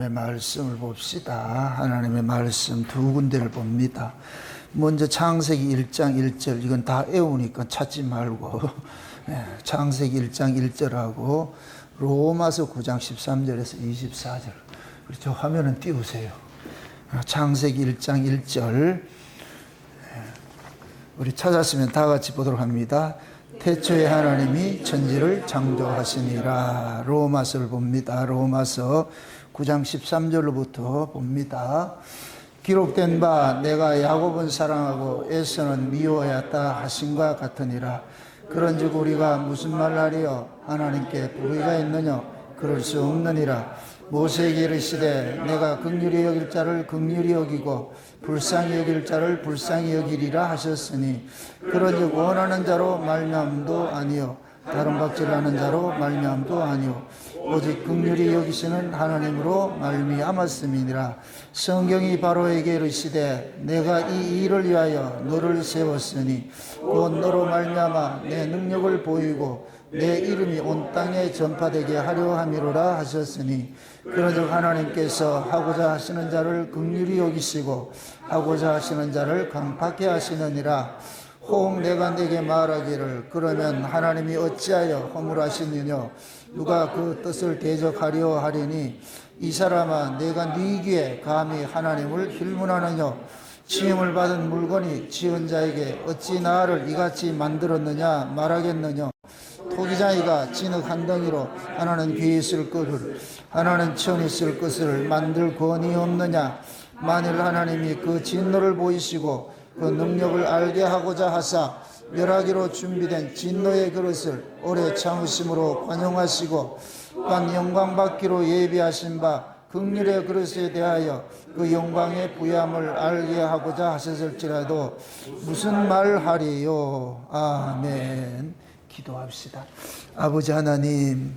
말씀을 봅시다. 하나님의 말씀 두 군데를 봅니다. 먼저 창세기 1장 1절, 이건 다 외우니까 찾지 말고 창세기 1장 1절하고 로마서 9장 13절에서 24절, 그렇죠? 화면은 띄우세요. 창세기 1장 1절 우리 찾았으면 다 같이 보도록 합니다. 태초에 하나님이 천지를 창조하시니라. 로마서를 봅니다. 로마서 9장 13절로부터 봅니다. 기록된 바 내가 야곱은 사랑하고 에서는 미워하였다 하신과 같으니라. 그런즉 우리가 무슨 말하리요? 하나님께 불의가 있느냐? 그럴 수 없느니라. 모세에게 이르시되 내가 긍휼히 여길 자를 긍휼히 여기고 불쌍히 여길 자를 불쌍히 여기리라 하셨으니, 그런즉 원하는 자로 말미암도 아니요 다른 박질하는 자로 말미암도 아니요 오직 긍휼히 여기시는 하나님으로 말미암았음이니라. 성경이 바로에게 이르시되 내가 이 일을 위하여 너를 세웠으니 곧 너로 말미암아 내 능력을 보이고 내 이름이 온 땅에 전파되게 하려 함이로라 하셨으니, 그런즉 하나님께서 하고자 하시는 자를 긍휼히 여기시고 하고자 하시는 자를 강팍해 하시느니라. 혹 내가 네게 말하기를 그러면 하나님이 어찌하여 허물하시느냐? 누가 그 뜻을 대적하려 하리니? 이 사람아, 내가 네 귀에 감히 하나님을 힐문하느냐? 지음을 받은 물건이 지은 자에게 어찌 나를 이같이 만들었느냐 말하겠느냐? 토기장이가 진흙 한 덩이로 하나는 귀에 있을 것을 하나는 천이 있을 것을 만들 권이 없느냐? 만일 하나님이 그 진노를 보이시고 그 능력을 알게 하고자 하사 멸하기로 준비된 진노의 그릇을 오래 참으심으로 관용하시고 또한 영광 받기로 예비하신 바 긍휼의 그릇에 대하여 그 영광의 부여함을 알게 하고자 하셨을지라도 무슨 말하리요? 아멘. 기도합시다. 아버지 하나님,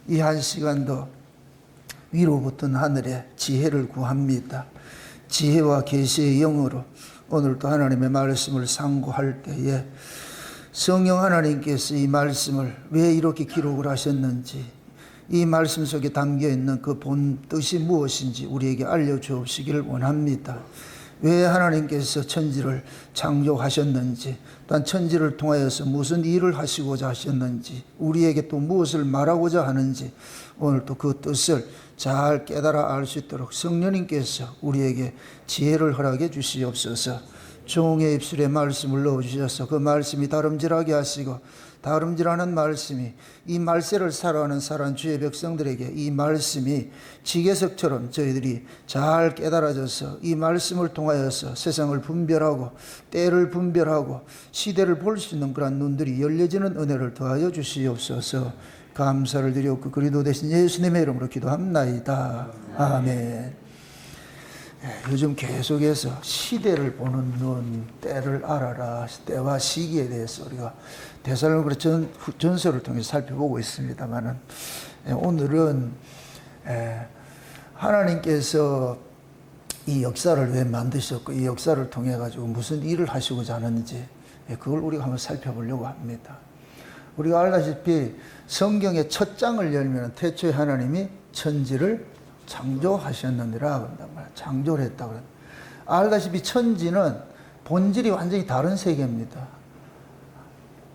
이 한 시간도 위로부터 하늘에 지혜를 구합니다. 지혜와 계시의 영으로 오늘도 하나님의 말씀을 상고할 때에 성령 하나님께서 이 말씀을 왜 이렇게 기록을 하셨는지, 이 말씀 속에 담겨있는 그 본 뜻이 무엇인지 우리에게 알려주옵시기를 원합니다. 왜 하나님께서 천지를 창조하셨는지, 또한 천지를 통하여서 무슨 일을 하시고자 하셨는지, 우리에게 또 무엇을 말하고자 하는지 오늘 또 그 뜻을 잘 깨달아 알 수 있도록 성령님께서 우리에게 지혜를 허락해 주시옵소서. 종의 입술에 말씀을 넣어주셔서 그 말씀이 다름질하게 하시고, 다름질하는 말씀이 이 말세를 살아가는 사랑 주의 백성들에게 이 말씀이 지게석처럼 저희들이 잘 깨달아져서 이 말씀을 통하여서 세상을 분별하고 때를 분별하고 시대를 볼 수 있는 그런 눈들이 열려지는 은혜를 더하여 주시옵소서. 감사를 드리옵고 그리스도 되신 예수님의 이름으로 기도합나이다. 아멘. 요즘 계속해서 시대를 보는 눈, 때를 알아라, 때와 시기에 대해서 우리가 데살로니가 전서를 통해서 살펴보고 있습니다만은, 오늘은 하나님께서 이 역사를 왜 만드셨고 이 역사를 통해 가지고 무슨 일을 하시고자 하는지 그걸 우리가 한번 살펴보려고 합니다. 우리가 알다시피 성경의 첫 장을 열면 태초에 하나님이 천지를 창조하셨느니라 그런단 말이야. 창조를 했다고 그래. 알다시피 천지는 본질이 완전히 다른 세계입니다.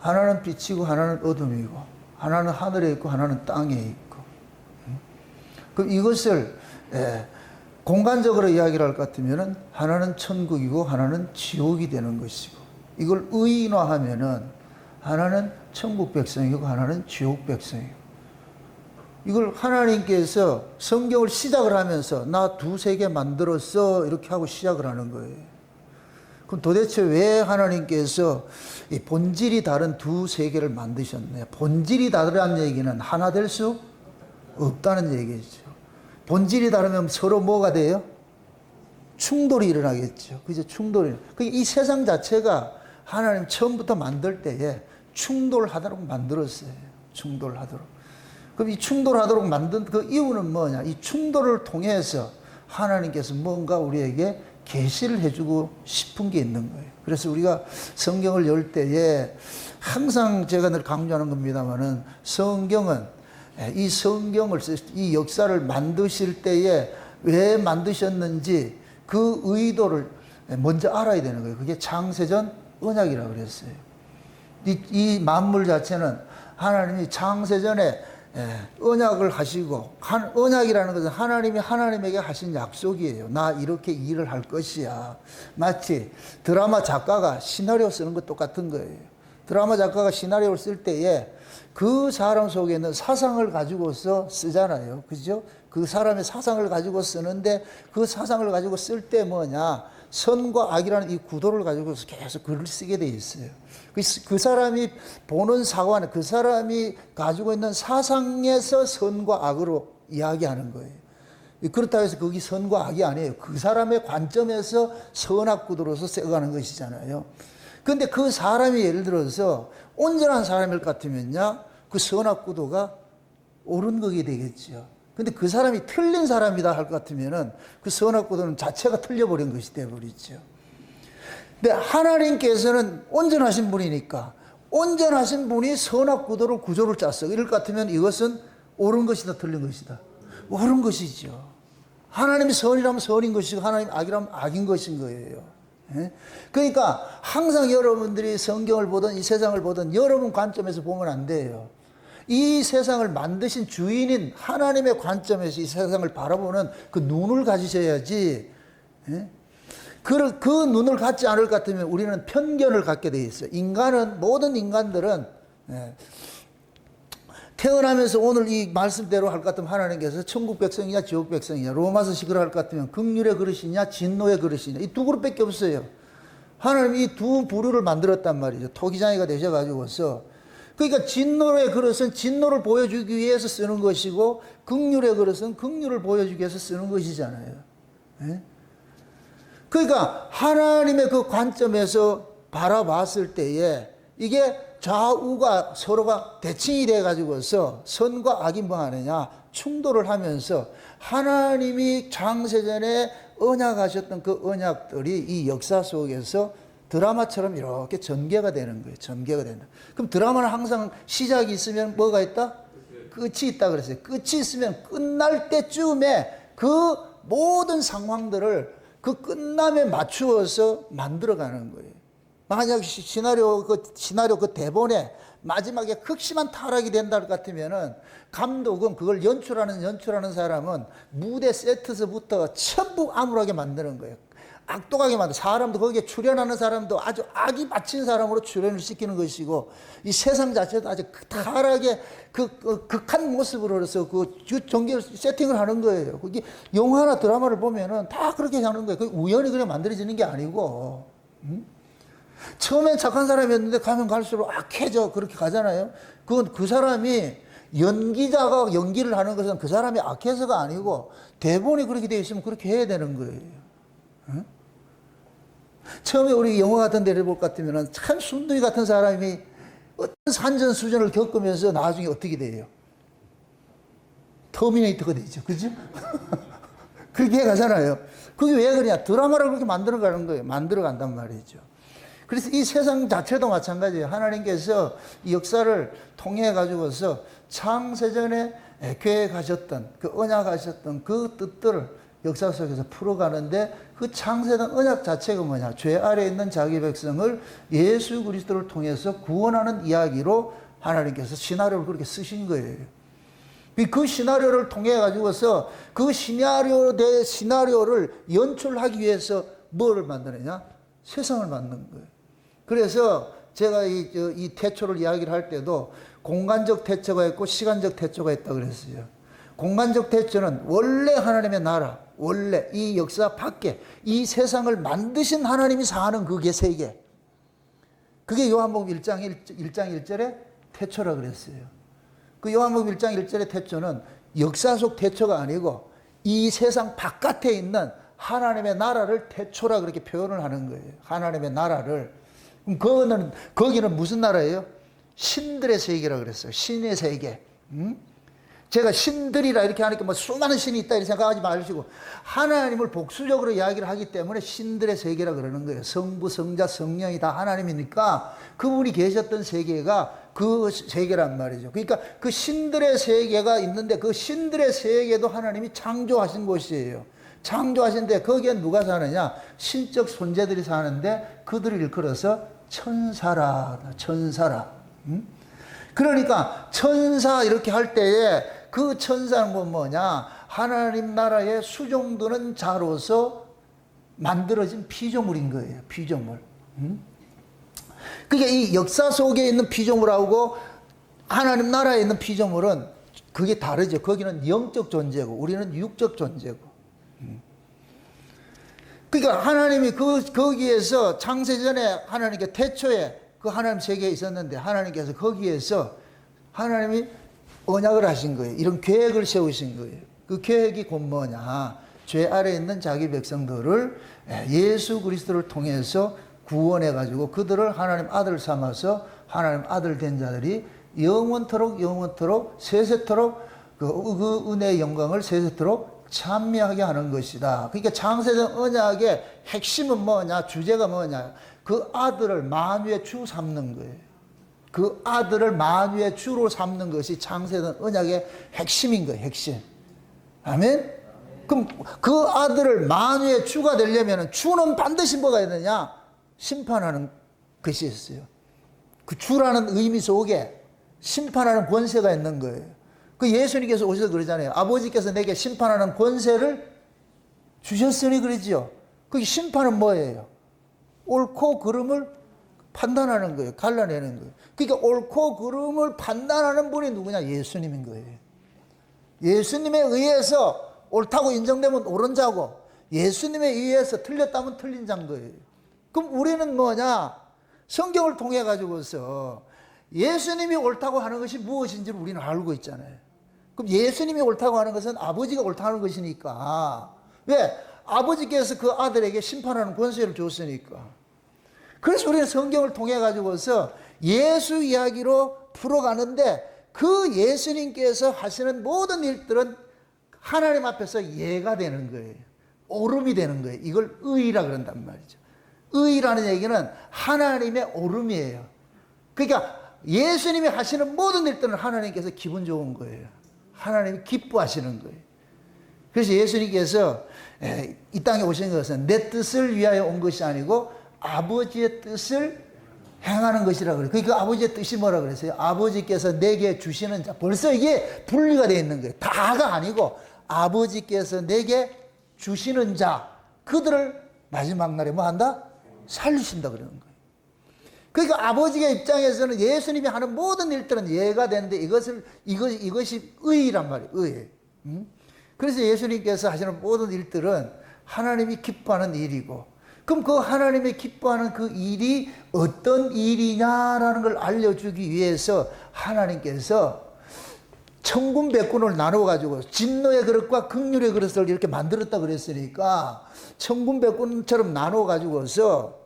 하나는 빛이고 하나는 어둠이고, 하나는 하늘에 있고 하나는 땅에 있고. 그럼 이것을 공간적으로 이야기를 할 것 같으면 하나는 천국이고 하나는 지옥이 되는 것이고, 이걸 의인화하면은 하나는 천국 백성이고 하나는 지옥 백성이고, 이걸 하나님께서 성경을 시작을 하면서 나 두세 개 만들었어 이렇게 하고 시작을 하는 거예요. 그럼 도대체 왜 하나님께서 이 본질이 다른 두세 개를 만드셨냐? 본질이 다르다는 얘기는 하나 될 수 없다는 얘기죠. 본질이 다르면 서로 뭐가 돼요? 충돌이 일어나겠죠. 그죠? 충돌이. 이 세상 자체가 하나님 처음부터 만들 때에 충돌하도록 만들었어요. 충돌하도록. 그럼 이 충돌하도록 만든 그 이유는 뭐냐? 이 충돌을 통해서 하나님께서 뭔가 우리에게 계시를 해주고 싶은 게 있는 거예요. 그래서 우리가 성경을 열 때에 항상 제가 늘 강조하는 겁니다만은, 성경은 이 성경을 이 역사를 만드실 때에 왜 만드셨는지 그 의도를 먼저 알아야 되는 거예요. 그게 창세전 언약이라고 그랬어요. 이 만물 자체는 하나님이 창세전에 언약을 하시고, 언약이라는 것은 하나님이 하나님에게 하신 약속이에요. 나 이렇게 일을 할 것이야. 마치 드라마 작가가 시나리오 쓰는 것 똑같은 거예요. 드라마 작가가 시나리오를 쓸 때에 그 사람 속에 있는 사상을 가지고서 쓰잖아요. 그죠? 그 사람의 사상을 가지고 쓰는데, 그 사상을 가지고 쓸 때 뭐냐, 선과 악이라는 이 구도를 가지고서 계속 글을 쓰게 돼 있어요. 그 사람이 보는 사고는 그 사람이 가지고 있는 사상에서 선과 악으로 이야기하는 거예요. 그렇다고 해서 거기 선과 악이 아니에요. 그 사람의 관점에서 선악 구도로서 써가는 것이잖아요. 근데 그 사람이 예를 들어서 온전한 사람일 것 같으면요, 그 선악 구도가 옳은 거게 되겠죠. 근데 그 사람이 틀린 사람이다 할 것 같으면은 그 선악 구도는 자체가 틀려버린 것이 되어버리죠. 근데 하나님께서는 온전하신 분이니까, 온전하신 분이 선악 구도를 구조를 짰어. 이럴 것 같으면 이것은 옳은 것이다, 틀린 것이다? 옳은 것이죠. 하나님이 선이라면 선인 것이고, 하나님 악이라면 악인 것인 거예요. 그러니까 항상 여러분들이 성경을 보든 이 세상을 보든 여러분 관점에서 보면 안 돼요. 이 세상을 만드신 주인인 하나님의 관점에서 이 세상을 바라보는 그 눈을 가지셔야지. 그 눈을 갖지 않을 것 같으면 우리는 편견을 갖게 돼 있어요. 모든 인간들은 태어나면서 오늘 이 말씀대로 할 것 같으면 하나님께서 천국 백성이냐 지옥 백성이냐, 로마서식으로 할 것 같으면 긍휼의 그릇이냐 진노의 그릇이냐, 이 두 그릇밖에 없어요. 하나님이 이 두 부류를 만들었단 말이죠. 토기장이가 되셔가지고서. 그러니까 진노의 그릇은 진노를 보여주기 위해서 쓰는 것이고, 긍휼의 그릇은 긍휼을 보여주기 위해서 쓰는 것이잖아요. 그러니까 하나님의 그 관점에서 바라봤을 때에 이게 좌우가 서로가 대칭이 돼 가지고서 선과 악이 뭐 하느냐, 충돌을 하면서 하나님이 창세전에 언약하셨던 그 언약들이 이 역사 속에서 드라마처럼 이렇게 전개가 되는 거예요. 전개가 된다. 그럼 드라마는 항상 시작이 있으면 뭐가 있다? 끝이 있다 그랬어요. 끝이 있으면 끝날 때쯤에 그 모든 상황들을 그 끝남에 맞추어서 만들어가는 거예요. 만약 시나리오 그 대본에 마지막에 극심한 타락이 된다 할 것 같으면은 감독은 그걸 연출하는 사람은 무대 세트서부터 전부 암울하게 만드는 거예요. 악독하게 만든 사람도, 거기에 출연하는 사람도 아주 악이 받친 사람으로 출연을 시키는 것이고, 이 세상 자체도 아주 타락의 극한 모습으로서 그 전개 세팅을 하는 거예요. 그게 영화나 드라마를 보면은 다 그렇게 하는 거예요. 우연히 그냥 만들어지는 게 아니고, 처음엔 착한 사람이었는데 가면 갈수록 악해져. 그렇게 가잖아요. 그건 그 사람이, 연기자가 연기를 하는 것은 그 사람이 악해서가 아니고 대본이 그렇게 되어 있으면 그렇게 해야 되는 거예요. 처음에 우리 영화 같은 데를 볼 것 같으면 참 순둥이 같은 사람이 어떤 산전수전을 겪으면서 나중에 어떻게 돼요? 터미네이터가 되죠. 그죠? 그렇게 가잖아요. 그게 왜 그러냐? 드라마를 그렇게 만들어 가는 거예요. 만들어 간단 말이죠. 그래서 이 세상 자체도 마찬가지예요. 하나님께서 이 역사를 통해 가지고서 창세전에 계획하셨던, 그 언약하셨던 그 뜻들을 역사 속에서 풀어가는데, 그 창세전 언약 자체가 뭐냐? 죄 아래에 있는 자기 백성을 예수 그리스도를 통해서 구원하는 이야기로 하나님께서 시나리오를 그렇게 쓰신 거예요. 그 시나리오를 통해 가지고서 그 시나리오를 연출하기 위해서 뭐를 만드느냐? 세상을 만든 거예요. 그래서 제가 이 태초를 이야기를 할 때도 공간적 태초가 있고 시간적 태초가 있다고 그랬어요. 공간적 태초는 원래 하나님의 나라, 원래 이 역사 밖에 이 세상을 만드신 하나님이 사는 그게 세계. 그게 요한복음 1장 1절에 태초라 그랬어요. 그 요한복음 1장 1절의 태초는 역사 속 태초가 아니고 이 세상 바깥에 있는 하나님의 나라를 태초라 그렇게 표현을 하는 거예요. 하나님의 나라를. 그럼 거기는 무슨 나라예요? 신들의 세계라 그랬어요. 신의 세계. 제가 신들이라 이렇게 하니까 뭐 수많은 신이 있다 이렇게 생각하지 마시고, 하나님을 복수적으로 이야기를 하기 때문에 신들의 세계라 그러는 거예요. 성부, 성자, 성령이 다 하나님이니까 그분이 계셨던 세계가 그 세계란 말이죠. 그러니까 그 신들의 세계가 있는데 그 신들의 세계도 하나님이 창조하신 곳이에요. 창조하신데 거기에 누가 사느냐? 신적 존재들이 사는데 그들을 일컬어서 천사라. 천사라. 그러니까 천사 이렇게 할 때에 그 천사는 뭐냐? 하나님 나라의 수종드는 자로서 만들어진 피조물인 거예요. 피조물. 그게 이 역사 속에 있는 피조물하고 하나님 나라에 있는 피조물은 그게 다르죠. 거기는 영적 존재고 우리는 육적 존재고. 그러니까 하나님이 거기에서 창세전에 하나님께 태초에 그 하나님 세계에 있었는데 하나님께서 거기에서 하나님이 언약을 하신 거예요. 이런 계획을 세우신 거예요. 그 계획이 곧 뭐냐? 죄 아래에 있는 자기 백성들을 예수 그리스도를 통해서 구원해 가지고 그들을 하나님 아들 삼아서 하나님 아들 된 자들이 영원토록 세세토록 그 은혜의 영광을 세세토록 찬미하게 하는 것이다. 그러니까 창세전 언약의 핵심은 뭐냐? 주제가 뭐냐? 그 아들을 만유의 주 삼는 거예요. 그 아들을 만유의 주로 삼는 것이 창세전 언약의 핵심인 거예요. 핵심. 아멘? 그럼 그 아들을 만유의 주가 되려면 주는 반드시 뭐가 있느냐? 심판하는 것이 있어요. 그 주라는 의미 속에 심판하는 권세가 있는 거예요. 그 예수님께서 오셔서 그러잖아요. 아버지께서 내게 심판하는 권세를 주셨으니 그러지요. 그 심판은 뭐예요? 옳고 그름을 판단하는 거예요. 갈라내는 거예요. 그러니까 옳고 그름을 판단하는 분이 누구냐? 예수님인 거예요. 예수님에 의해서 옳다고 인정되면 옳은 자고 예수님에 의해서 틀렸다면 틀린 자인 거예요. 그럼 우리는 뭐냐? 성경을 통해 가지고서 예수님이 옳다고 하는 것이 무엇인지를 우리는 알고 있잖아요. 그럼 예수님이 옳다고 하는 것은 아버지가 옳다고 하는 것이니까. 왜? 아버지께서 그 아들에게 심판하는 권세를 줬으니까. 그래서 우리는 성경을 통해 가지고서 예수 이야기로 풀어가는데 그 예수님께서 하시는 모든 일들은 하나님 앞에서 예가 되는 거예요. 옳음이 되는 거예요. 이걸 의라 그런단 말이죠. 의라는 얘기는 하나님의 옳음이에요. 그러니까 예수님이 하시는 모든 일들은 하나님께서 기분 좋은 거예요. 하나님이 기뻐하시는 거예요. 그래서 예수님께서 이 땅에 오신 것은 내 뜻을 위하여 온 것이 아니고 아버지의 뜻을 행하는 것이라고 그래요. 그러니까 아버지의 뜻이 뭐라 그랬어요? 아버지께서 내게 주시는 자. 벌써 이게 분리가 되어 있는 거예요. 다가 아니고 아버지께서 내게 주시는 자. 그들을 마지막 날에 뭐 한다? 살리신다 그러는 거예요. 그러니까 아버지의 입장에서는 예수님이 하는 모든 일들은 예가 되는데 이것이 의란 말이에요. 의. 그래서 예수님께서 하시는 모든 일들은 하나님이 기뻐하는 일이고, 그럼 그 하나님이 기뻐하는 그 일이 어떤 일이냐라는 걸 알려주기 위해서 하나님께서 천군백군을 나눠가지고 진노의 그릇과 긍휼의 그릇을 이렇게 만들었다 그랬으니까 천군백군처럼 나눠가지고서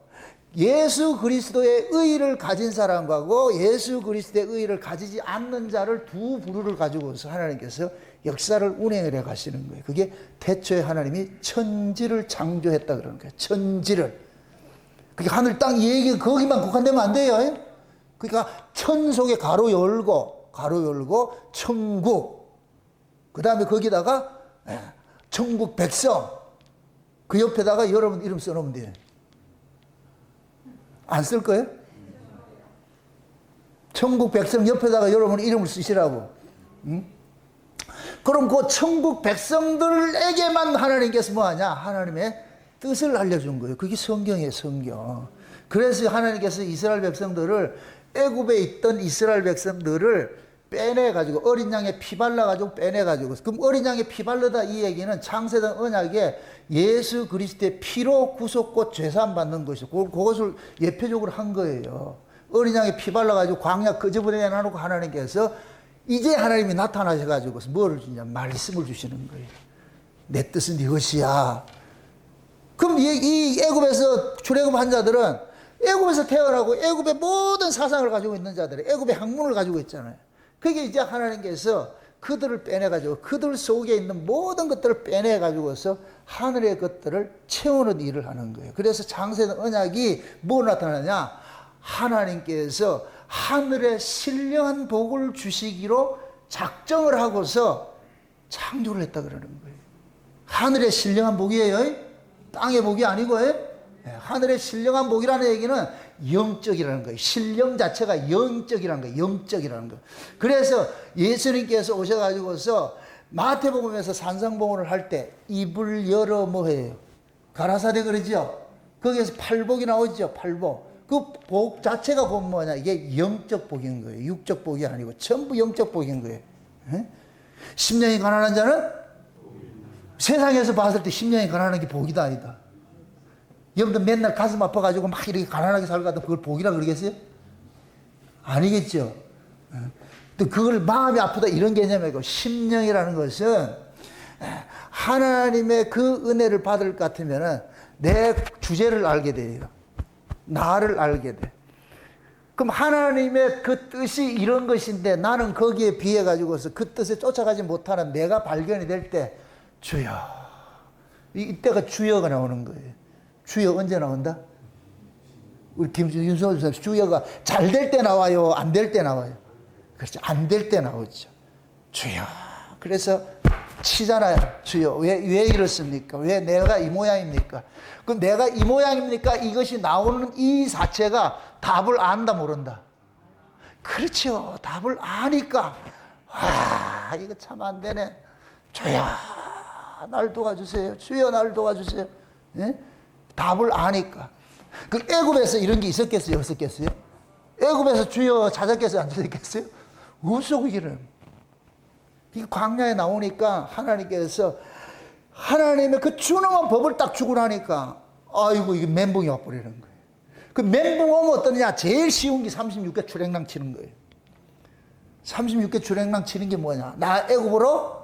예수 그리스도의 의를 가진 사람하고 예수 그리스도의 의를 가지지 않는 자를 두 부류를 가지고서 하나님께서 역사를 운행을 해 가시는 거예요. 그게 태초에 하나님이 천지를 창조했다 그러는 거예요. 천지를. 그게 하늘 땅 이 얘기 거기만 국한되면 안 돼요. 그러니까 천 속에 가로 열고 천국, 그 다음에 거기다가 천국 백성, 그 옆에다가 여러분 이름 써놓으면 돼요. 안 쓸 거예요? 천국 백성 옆에다가 여러분 이름을 쓰시라고. 그럼 그 천국 백성들에게만 하나님께서 뭐하냐? 하나님의 뜻을 알려준 거예요. 그게 성경이에요, 성경. 그래서 하나님께서 이스라엘 백성들을, 애굽에 있던 이스라엘 백성들을 빼내가지고 어린 양에 피 발라가지고 빼내가지고, 그럼 어린 양에 피 바르다 이 얘기는 창세전 언약에 예수 그리스도의 피로 구속고 죄사함 받는 것이고 그것을 예표적으로 한 거예요. 어린 양에 피 발라가지고 광야 끄집어내 놔놓고 하나님께서 이제 하나님이 나타나셔가지고 뭐를 주냐? 말씀을 주시는 거예요. 내 뜻은 이것이야. 그럼 이 애굽에서 출애굽한 자들은 애굽에서 태어나고 애굽의 모든 사상을 가지고 있는 자들이 애굽의 학문을 가지고 있잖아요. 그게 이제 하나님께서 그들을 빼내가지고 그들 속에 있는 모든 것들을 빼내가지고서 하늘의 것들을 채우는 일을 하는 거예요. 그래서 창세된 언약이 뭐 나타나냐? 하나님께서 하늘에 신령한 복을 주시기로 작정을 하고서 창조를 했다 그러는 거예요. 하늘의 신령한 복이에요. 땅의 복이 아니고요. 하늘의 신령한 복이라는 얘기는 영적이라는 거예요. 신령 자체가 영적이라는 거예요. 영적이라는 거예요. 그래서 예수님께서 오셔가지고서 마태복음에서 산상봉헌을 할 때 입을 열어 뭐해요? 가라사대 그러죠. 거기에서 팔복이 나오죠. 팔복. 그 복 자체가 곧 뭐냐? 이게 영적 복인 거예요. 육적 복이 아니고 전부 영적 복인 거예요. 심령이 가난한 자는 세상에서 봤을 때 심령이 가난한 게 복이다 아니다. 여러분들 맨날 가슴 아파가지고 막 이렇게 가난하게 살고 가도 그걸 복이라 그러겠어요? 아니겠죠. 또 그걸 마음이 아프다 이런 개념이고, 심령이라는 것은 하나님의 그 은혜를 받을 것 같으면 내 주제를 알게 돼요. 나를 알게 돼. 그럼 하나님의 그 뜻이 이런 것인데 나는 거기에 비해 가지고서 그 뜻에 쫓아가지 못하는 내가 발견이 될 때 주여, 이때가 주여가 나오는 거예요. 주여 언제 나온다? 우리 김윤수 선생 주여가 잘 될 때 나와요? 안 될 때 나와요? 그렇죠. 안 될 때 나오죠. 주여. 그래서 치잖아요. 주여. 왜 이렇습니까? 왜 내가 이 모양입니까? 그럼 내가 이 모양입니까? 이것이 나오는 이 자체가 답을 안다 모른다? 그렇죠. 답을 아니까. 아, 이거 참 안 되네. 주여, 날 도와주세요. 주여, 날 도와주세요. 예? 답을 아니까. 그 애굽에서 이런 게 있었겠어요? 없었겠어요? 애굽에서 주여 찾았겠어요? 안 찾았겠어요? 없어, 그 길은. 이 광야에 나오니까 하나님께서 하나님의 그 준엄한 법을 딱 주고 나니까 아이고 이게 멘붕이 와버리는 거예요. 그 멘붕 오면 어떠냐? 제일 쉬운 게 36개 출애굽 치는 거예요. 36개 출애굽 치는 게 뭐냐? 나 애굽으로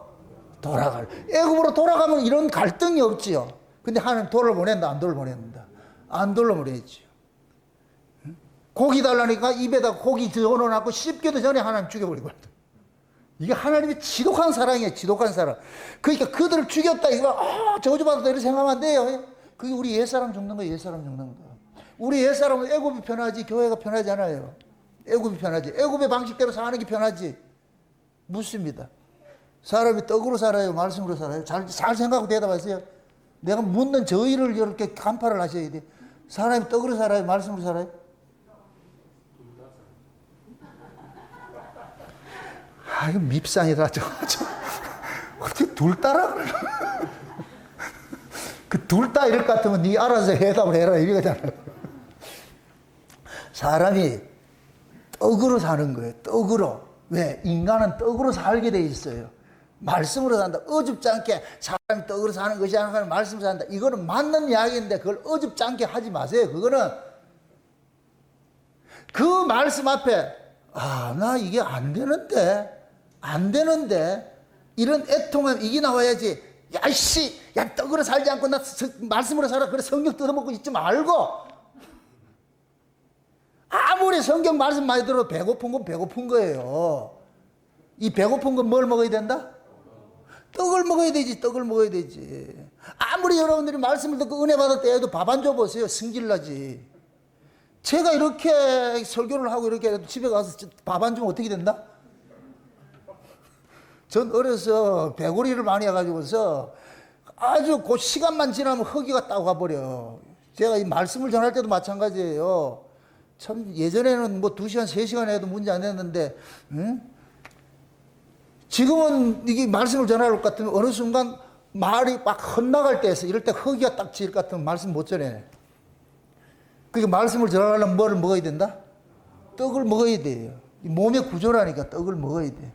돌아갈. 애굽으로 돌아가면 이런 갈등이 없지요. 근데 하나님 돌아보낸다, 안 돌아보낸다? 안 돌아보내지요. 고기 달라니까 입에다 고기 집어넣어놓고 씹기도 전에 하나님 죽여버리거든. 이게 하나님의 지독한 사랑이에요. 지독한 사랑. 그러니까 그들을 죽였다 이거 저주받았다 이렇게 생각하면 안 돼요. 그게 우리 옛사람 죽는 거예요. 옛사람 죽는 거. 우리 옛사람은 애굽이 편하지 교회가 편하지 않아요. 애굽이 편하지. 애굽의 방식대로 사는 게 편하지. 묻습니다. 사람이 떡으로 살아요? 말씀으로 살아요? 잘 생각하고 대답하세요. 내가 묻는 저희를 이렇게 간파를 하셔야 돼. 사람이 떡으로 살아요? 말씀으로 살아요? 아, 이거 밉상이다. 어떻게 둘 다라 그래? 그 둘 다 이럴 것 같으면 네 알아서 해답을 해라. 이거잖아. 사람이 떡으로 사는 거예요. 떡으로. 왜? 인간은 떡으로 살게 돼 있어요. 말씀으로 산다. 어줍지 않게 사람이 떡으로 사는 것이 아니라 말씀으로 산다. 이거는 맞는 이야기인데 그걸 어줍지 않게 하지 마세요. 그거는 그 말씀 앞에 나 이게 안 되는데 이런 애통함 이게 나와야지. 야 씨, 야 떡으로 살지 않고 나 말씀으로 살아. 그래 성경 뜯어먹고 있지 말고. 아무리 성경 말씀 많이 들어도 배고픈 건 배고픈 거예요. 이 배고픈 건 뭘 먹어야 된다? 떡을 먹어야 되지. 떡을 먹어야 되지. 아무리 여러분들이 말씀을 듣고 은혜 받을 때에도 밥 안 줘보세요. 승질나지. 제가 이렇게 설교를 하고 이렇게 집에 가서 밥 안 주면 어떻게 된다? 전 어려서 배고리를 많이 해가지고서 아주 그 시간만 지나면 허기가 딱 와버려. 제가 이 말씀을 전할 때도 마찬가지예요. 참 예전에는 뭐 2시간, 3시간 해도 문제 안 됐는데 지금은 이게 말씀을 전할 것 같으면 어느 순간 말이 막 헛나갈 때에서 이럴 때 허기가 딱 질 것 같으면 말씀 못 전해. 그러니까 말씀을 전하려면 뭐를 먹어야 된다? 떡을 먹어야 돼요. 몸의 구조라니까 떡을 먹어야 돼.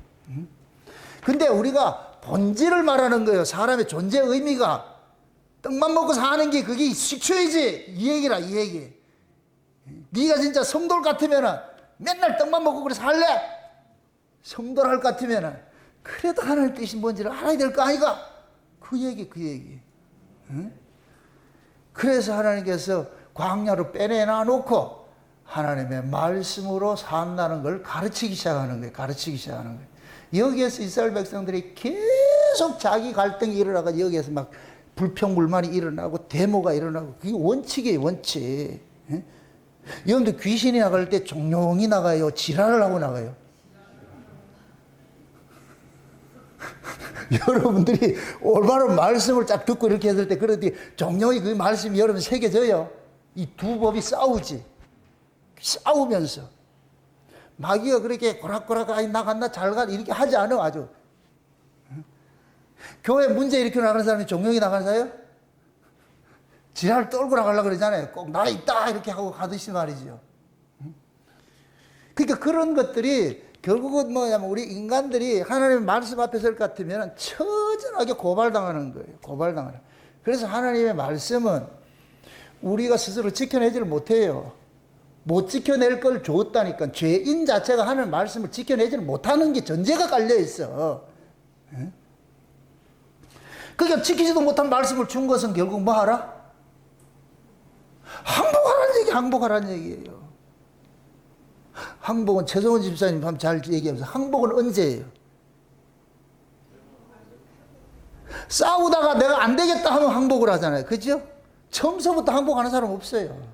근데 우리가 본질을 말하는 거예요. 사람의 존재 의미가 떡만 먹고 사는 게 그게 식초이지. 이 얘기라 이 얘기. 네가 진짜 성도를 같으면은 맨날 떡만 먹고 그래 살래? 성도를 할 것 같으면은 그래도 하나님 뜻이 뭔지를 알아야 될 거 아이가? 그 얘기. 응? 그래서 하나님께서 광야로 빼내놔 놓고 하나님의 말씀으로 산다는 걸 가르치기 시작하는 거예요. 여기에서 이스라엘 백성들이 계속 자기 갈등이 일어나고 여기에서 막 불평불만이 일어나고 데모가 일어나고 그게 원칙이에요, 원칙. 예? 여러분들 귀신이 나갈 때 종용이 나가요? 지랄을 하고 나가요? 여러분들이 얼마나 말씀을 딱 듣고 이렇게 했을 때 그러더니 종용이 그 말씀이 여러분 새겨져요? 이 두 법이 싸우지. 싸우면서. 마귀가 그렇게 고락고락 아이 나간다 잘가 이렇게 하지 않아 아주. 교회 문제 일으켜 나가는 사람이 종용이 나가는 사람이에요? 지랄 떨고 나가려고 그러잖아요. 꼭 나 있다 이렇게 하고 가듯이 말이죠. 그러니까 그런 것들이 결국은 뭐냐면 우리 인간들이 하나님의 말씀 앞에 설 것 같으면 처절하게 고발당하는 거예요. 고발당하는. 그래서 하나님의 말씀은 우리가 스스로 지켜내지를 못해요. 못 지켜낼 걸 줬다니까. 죄인 자체가 하나님의 말씀을 지켜내지를 못하는 게 전제가 깔려 있어. 그러니까 지키지도 못한 말씀을 준 것은 결국 뭐 하라? 항복하라는 얘기, 항복하라는 얘기예요. 항복은 최성원 집사님 한번 잘 얘기하면서 항복은 언제예요? 싸우다가 내가 안 되겠다 하면 항복을 하잖아요. 그죠? 처음서부터 항복하는 사람 없어요.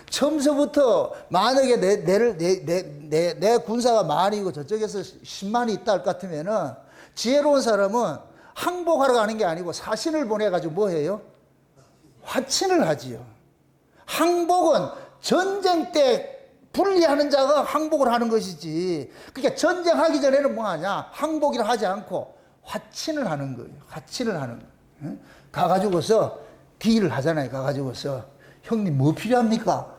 처음서부터 만약에 내 군사가 만이고 저쪽에서 10만이 있다 할 것 같으면은 지혜로운 사람은 항복하러 가는 게 아니고 사신을 보내가지고 뭐 해요? 화친을 하지요. 항복은 전쟁 때 분리하는 자가 항복을 하는 것이지. 그러니까 전쟁하기 전에는 뭐 하냐? 항복이라 하지 않고 화친을 하는 거예요. 화친을 하는 거예요. 가가지고서 딜을 하잖아요. 가가지고서 형님 뭐 필요합니까?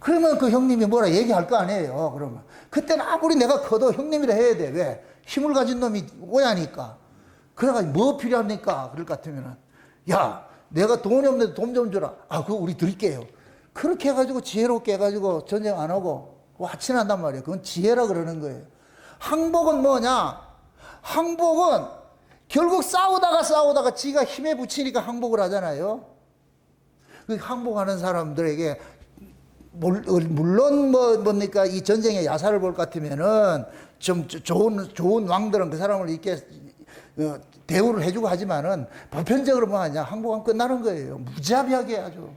그러면 그 형님이 뭐라 얘기할 거 아니에요. 그러면 그때는 아무리 내가 커도 형님이라 해야 돼. 왜? 힘을 가진 놈이 오야니까. 그래가지고 뭐 필요합니까? 그럴 것 같으면은 야 내가 돈이 없는데 돈 좀 주라. 아 그거 우리 드릴게요. 그렇게 해가지고 지혜롭게 해가지고 전쟁 안 하고 화친한단 말이에요. 그건 지혜라 그러는 거예요. 항복은 뭐냐? 항복은 결국 싸우다가 지가 힘에 부치니까 항복을 하잖아요. 그 항복하는 사람들에게 물론 뭡니까 이 전쟁의 야사를 볼 것 같으면은 좀 좋은 왕들은 그 사람을 이렇게 대우를 해주고 하지만은 보편적으로 뭐 하냐 항복하면 끝나는 거예요. 무자비하게 아주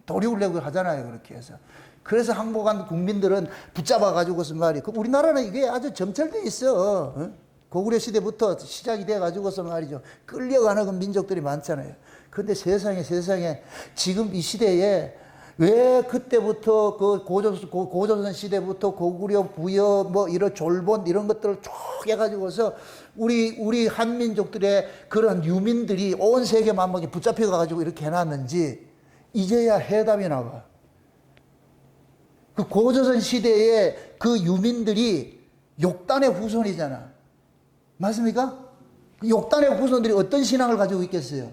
도리를 내고 하잖아요. 그렇게 해서 그래서 항복한 국민들은 붙잡아 가지고서 말이 우리나라는 이게 아주 점철돼 있어. 고구려 시대부터 시작이 돼 가지고서 말이죠. 끌려가는 그 민족들이 많잖아요. 근데 세상에 지금 이 시대에 왜 그때부터 그 고조선 시대부터 고구려 부여 뭐 이런 졸본 이런 것들을 쭉 해가지고서 우리 한민족들의 그런 유민들이 온 세계 만막에 붙잡혀 가지고 이렇게 해놨는지 이제야 해답이 나와. 그 고조선 시대의 그 유민들이 욕단의 후손이잖아. 맞습니까? 욕단의 후손들이 어떤 신앙을 가지고 있겠어요?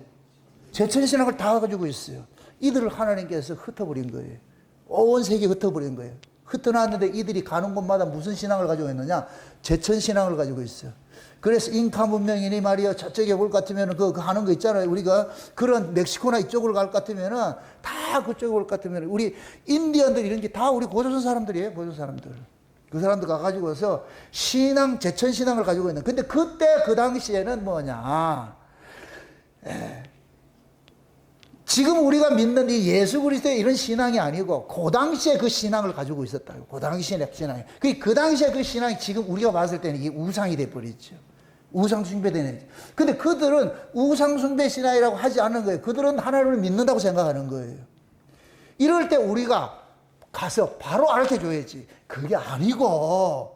제철 신앙을 다 가지고 있어요. 이들을 하나님께서 흩어버린 거예요. 온 세계에 흩어버린 거예요. 흩어놨는데 이들이 가는 곳마다 무슨 신앙을 가지고 있느냐? 제천 신앙을 가지고 있어요. 그래서 잉카 문명이니 말이야 저쪽에 볼 것 같으면 그 하는 거 있잖아요. 우리가 그런 멕시코나 이쪽으로 갈 것 같으면은 다 그쪽으로 올 것 같으면 우리 인디언들 이런 게 다 우리 고조선 사람들이에요. 고조선 사람들. 그 사람들 가가지고서 신앙, 제천 신앙을 가지고 있는. 근데 그때 그 당시에는 뭐냐? 지금 우리가 믿는 이 예수 그리스도의 이런 신앙이 아니고 그 당시에 그 신앙을 가지고 있었다고. 그 당시의 신앙이. 그 당시에 그 신앙이 지금 우리가 봤을 때는 이게 우상이 돼버렸죠. 우상 숭배되는. 근데 그들은 우상 숭배 신앙이라고 하지 않는 거예요. 그들은 하나님을 믿는다고 생각하는 거예요. 이럴 때 우리가 가서 바로 알게 줘야지. 그게 아니고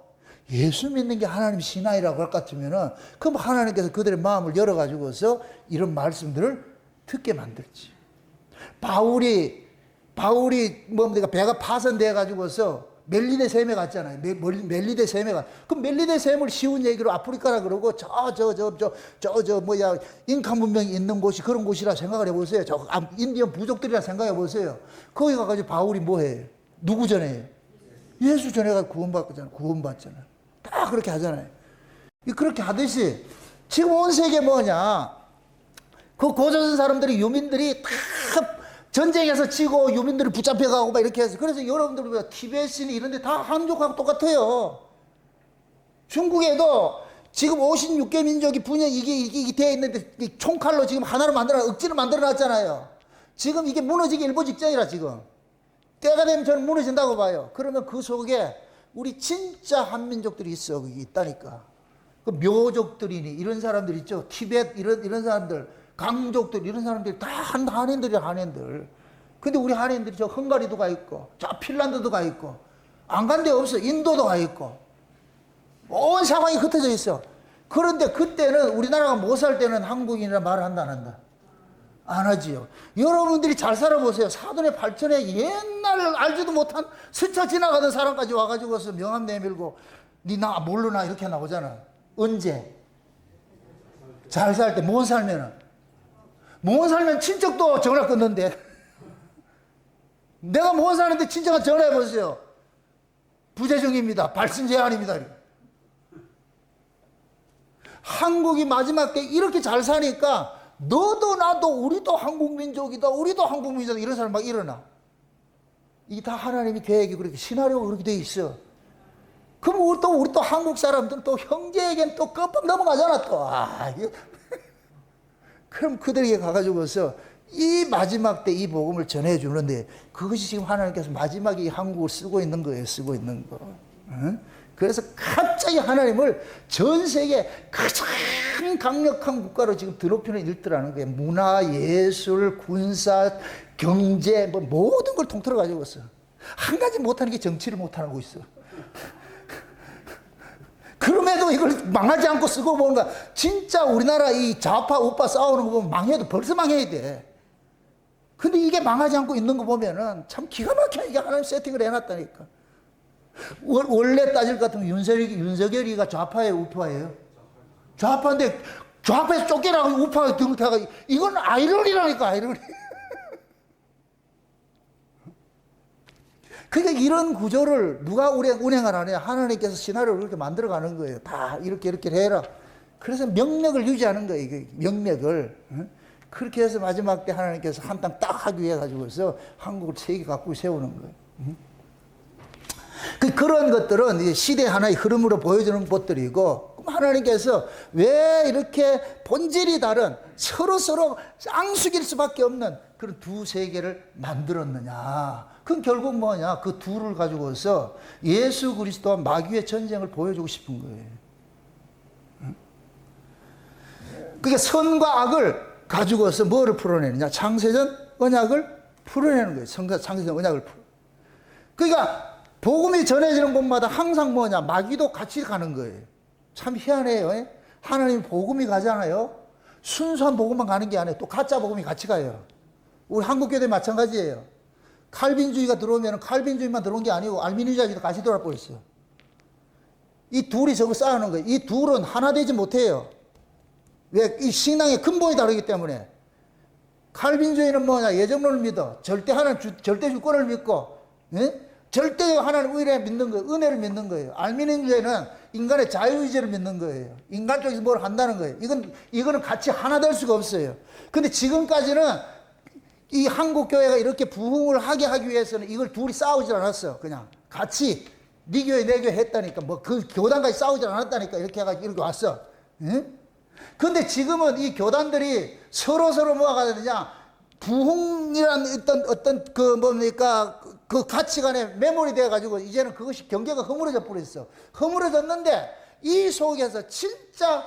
예수 믿는 게 하나님 신앙이라고 할 것 같으면은 그럼 하나님께서 그들의 마음을 열어가지고서 이런 말씀들을 듣게 만들지. 바울이 뭡니까 배가 파손돼 가지고서 멜리데 샘에 갔잖아요. 멜리데 샘에 가. 그 멜리데 샘을 쉬운 얘기로 아프리카라 그러고 뭐야 잉카 문명이 있는 곳이 그런 곳이라 생각을 해보세요. 저 인디언 부족들이라 생각해 보세요. 거기 가가지고 바울이 뭐해? 누구 전에? 예수 전에 가 구원받잖아요. 다 그렇게 하잖아요. 그렇게 하듯이 지금 온 세계 뭐냐? 그 고조선 사람들이 유민들이 다 전쟁에서 치고 유민들을 붙잡혀가고 막 이렇게 해서 그래서 여러분들 티베트니 이런 데 다 한족하고 똑같아요. 중국에도 지금 56개 민족이 분열 이게 되어 있는데 총칼로 지금 하나로 억지로 만들어 놨잖아요. 지금 이게 무너지기 일보 직전이라 지금. 때가 되면 저는 무너진다고 봐요. 그러면 그 속에 우리 진짜 한민족들이 있어. 거기 있다니까. 그 묘족들이니 이런 사람들 있죠. 티벳 이런 사람들, 강족들 이런 사람들이 다 한인들이야, 한인들. 근데 우리 한인들이 저 헝가리도 가 있고, 저 핀란드도 가 있고, 안 간 데 없어. 인도도 가 있고. 온 상황이 흩어져 있어. 그런데 그때는 우리나라가 못 살 때는 한국인이라 말을 한다 안 한다? 안 하지요. 여러분들이 잘 살아보세요. 사돈의 8천에 옛날 알지도 못한 스쳐 지나가던 사람까지 와가지고서 명함 내밀고 니 나 모르나 이렇게 나오잖아. 언제? 잘 살 때. 못 살면은. 못 살면 친척도 전화 끊는데. 내가 못 사는데 친척한테 전화해보세요. 부재중입니다. 발신 제한입니다. 한국이 마지막 때 이렇게 잘 사니까 너도 나도 우리도 한국민족이다. 우리도 한국민족이다. 이런 사람 막 일어나. 이게 다 하나님의 계획이 그렇게 시나리오가 그렇게 돼 있어. 그럼 우리 또 한국 사람들은 또 형제에겐 또 껌뻑 넘어가잖아 또. 그럼 그들에게 가가지고서 이 마지막 때 이 복음을 전해주는데 그것이 지금 하나님께서 마지막에 이 한국을 쓰고 있는 거예요. 쓰고 있는 거. 응? 그래서 갑자기 하나님을 전 세계 가장 강력한 국가로 지금 드높이는 일들하는 거예요. 문화, 예술, 군사, 경제 뭐 모든 걸 통틀어 가지고 있어. 한 가지 못하는 게 정치를 못하고 있어. 그럼에도 이걸 망하지 않고 쓰고 보니까 진짜 우리나라 이 좌파 우파 싸우는 거 보면 망해도 벌써 망해야 돼. 근데 이게 망하지 않고 있는 거 보면은 참 기가 막혀. 이게 하나님 세팅을 해놨다니까. 원래 따질 것 같으면 윤석열이가 좌파예요, 우파예요? 좌파인데 좌파에서 쫓겨나고 우파가 등타가 이건 아이러니라니까, 아이러니. 그러니까 이런 구조를 누가 운행을 하냐? 하나님께서 시나리오를 그렇게 만들어가는 거예요. 다 이렇게 해라. 그래서 명맥을 유지하는 거예요. 이게 명맥을. 그렇게 해서 마지막 때 하나님께서 한 땅 딱 하기 위해 가지고서 한국을 세계 갖고 세우는 거예요. 그런 것들은 이제 시대 하나의 흐름으로 보여주는 것들이고, 하나님께서 왜 이렇게 본질이 다른 서로 앙숙일 수밖에 없는 그런 두 세계를 만들었느냐. 그건 결국 뭐냐. 그 둘을 가지고서 예수 그리스도와 마귀의 전쟁을 보여주고 싶은 거예요. 그게 선과 악을 가지고서 뭐를 풀어내느냐. 창세전 언약을 풀어내는 거예요. 창세전 언약을 그러니까 복음이 전해지는 곳마다 항상 뭐냐. 마귀도 같이 가는 거예요. 참 희한해요. 하나님 복음이 가잖아요. 순수한 복음만 가는 게 아니에요. 또 가짜 복음이 같이 가요. 우리 한국교회 마찬가지예요. 칼빈주의가 들어오면 칼빈주의만 들어온 게 아니고 알미니주의도 같이 들어오고 있어요. 이 둘이 저거 싸우는 거예요. 이 둘은 하나 되지 못해요. 왜? 이 신앙의 근본이 다르기 때문에. 칼빈주의는 뭐냐? 예정론을 믿어. 절대 주권을 믿고, 예? 절대 하나님 의를 믿는 거예요. 은혜를 믿는 거예요. 알미니주의는 인간의 자유의지를 믿는 거예요. 인간 쪽에서 뭘 한다는 거예요. 이거는 같이 하나 될 수가 없어요. 근데 지금까지는 이 한국교회가 이렇게 부흥을 하게 하기 위해서는 이걸 둘이 싸우질 않았어. 그냥 같이 네 교회 내 교회 했다니까. 뭐 그 교단까지 싸우질 않았다니까. 이렇게 해가지고 이렇게 왔어. 응? 근데 지금은 이 교단들이 서로 뭐가 되느냐. 부흥이라는 어떤 그 뭡니까 그 가치관에 매몰이 돼가지고 이제는 그것이 경계가 허물어져 버렸어. 허물어졌는데 이 속에서 진짜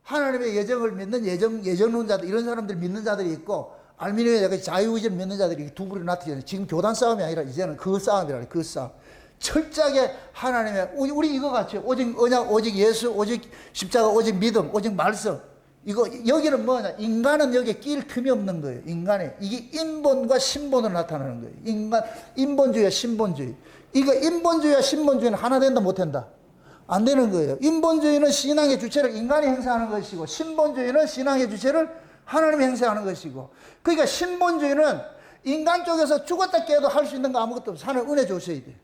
하나님의 예정을 믿는 예정론자들 이런 사람들 믿는 자들이 있고 알미니아의 자유의지를 믿는 자들이 두 부류 나타나요. 지금 교단 싸움이 아니라 이제는 그 싸움이라 그 싸움. 철저하게 하나님의 우리 이거 같이 오직 언약, 오직 예수, 오직 십자가, 오직 믿음, 오직 말씀. 이거 여기는 뭐냐? 인간은 여기에 끼일 틈이 없는 거예요. 인간이 이게 인본과 신본으로 나타나는 거예요. 인본주의와 신본주의. 이거 인본주의와 신본주의는 하나 된다 못 된다. 안 되는 거예요. 인본주의는 신앙의 주체를 인간이 행사하는 것이고 신본주의는 신앙의 주체를 하나님이 행사하는 것이고. 그러니까 신본주의는 인간 쪽에서 죽었다 깨도 할 수 있는 거 아무것도 없어. 하나님 은혜 주셔야 돼.